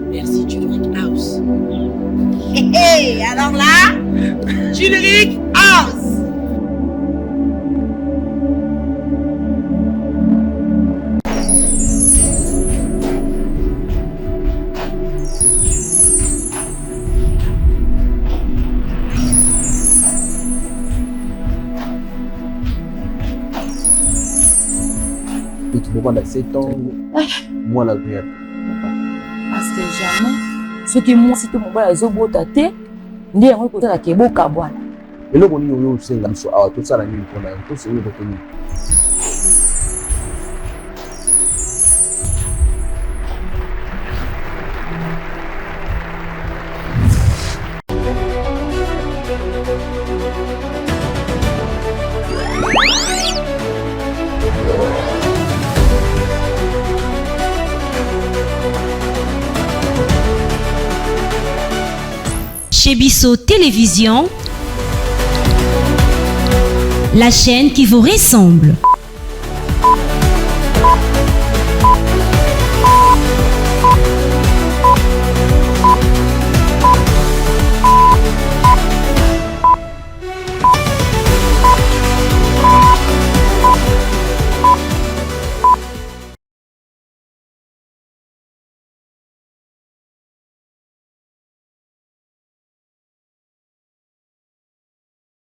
merci Juduric House. Hey, alors là, Juduric House. Pendant 7 ans, moi la vie. Parce que jamais, ce qui moi, si tout le monde a zobota te, ndi yango côté la keboka bwana. Et là, on y a aussi la mission. Ah, tout ça, la nuit, on a tout ça, on a tenu. Chez Bissot Télévision, la chaîne qui vous ressemble.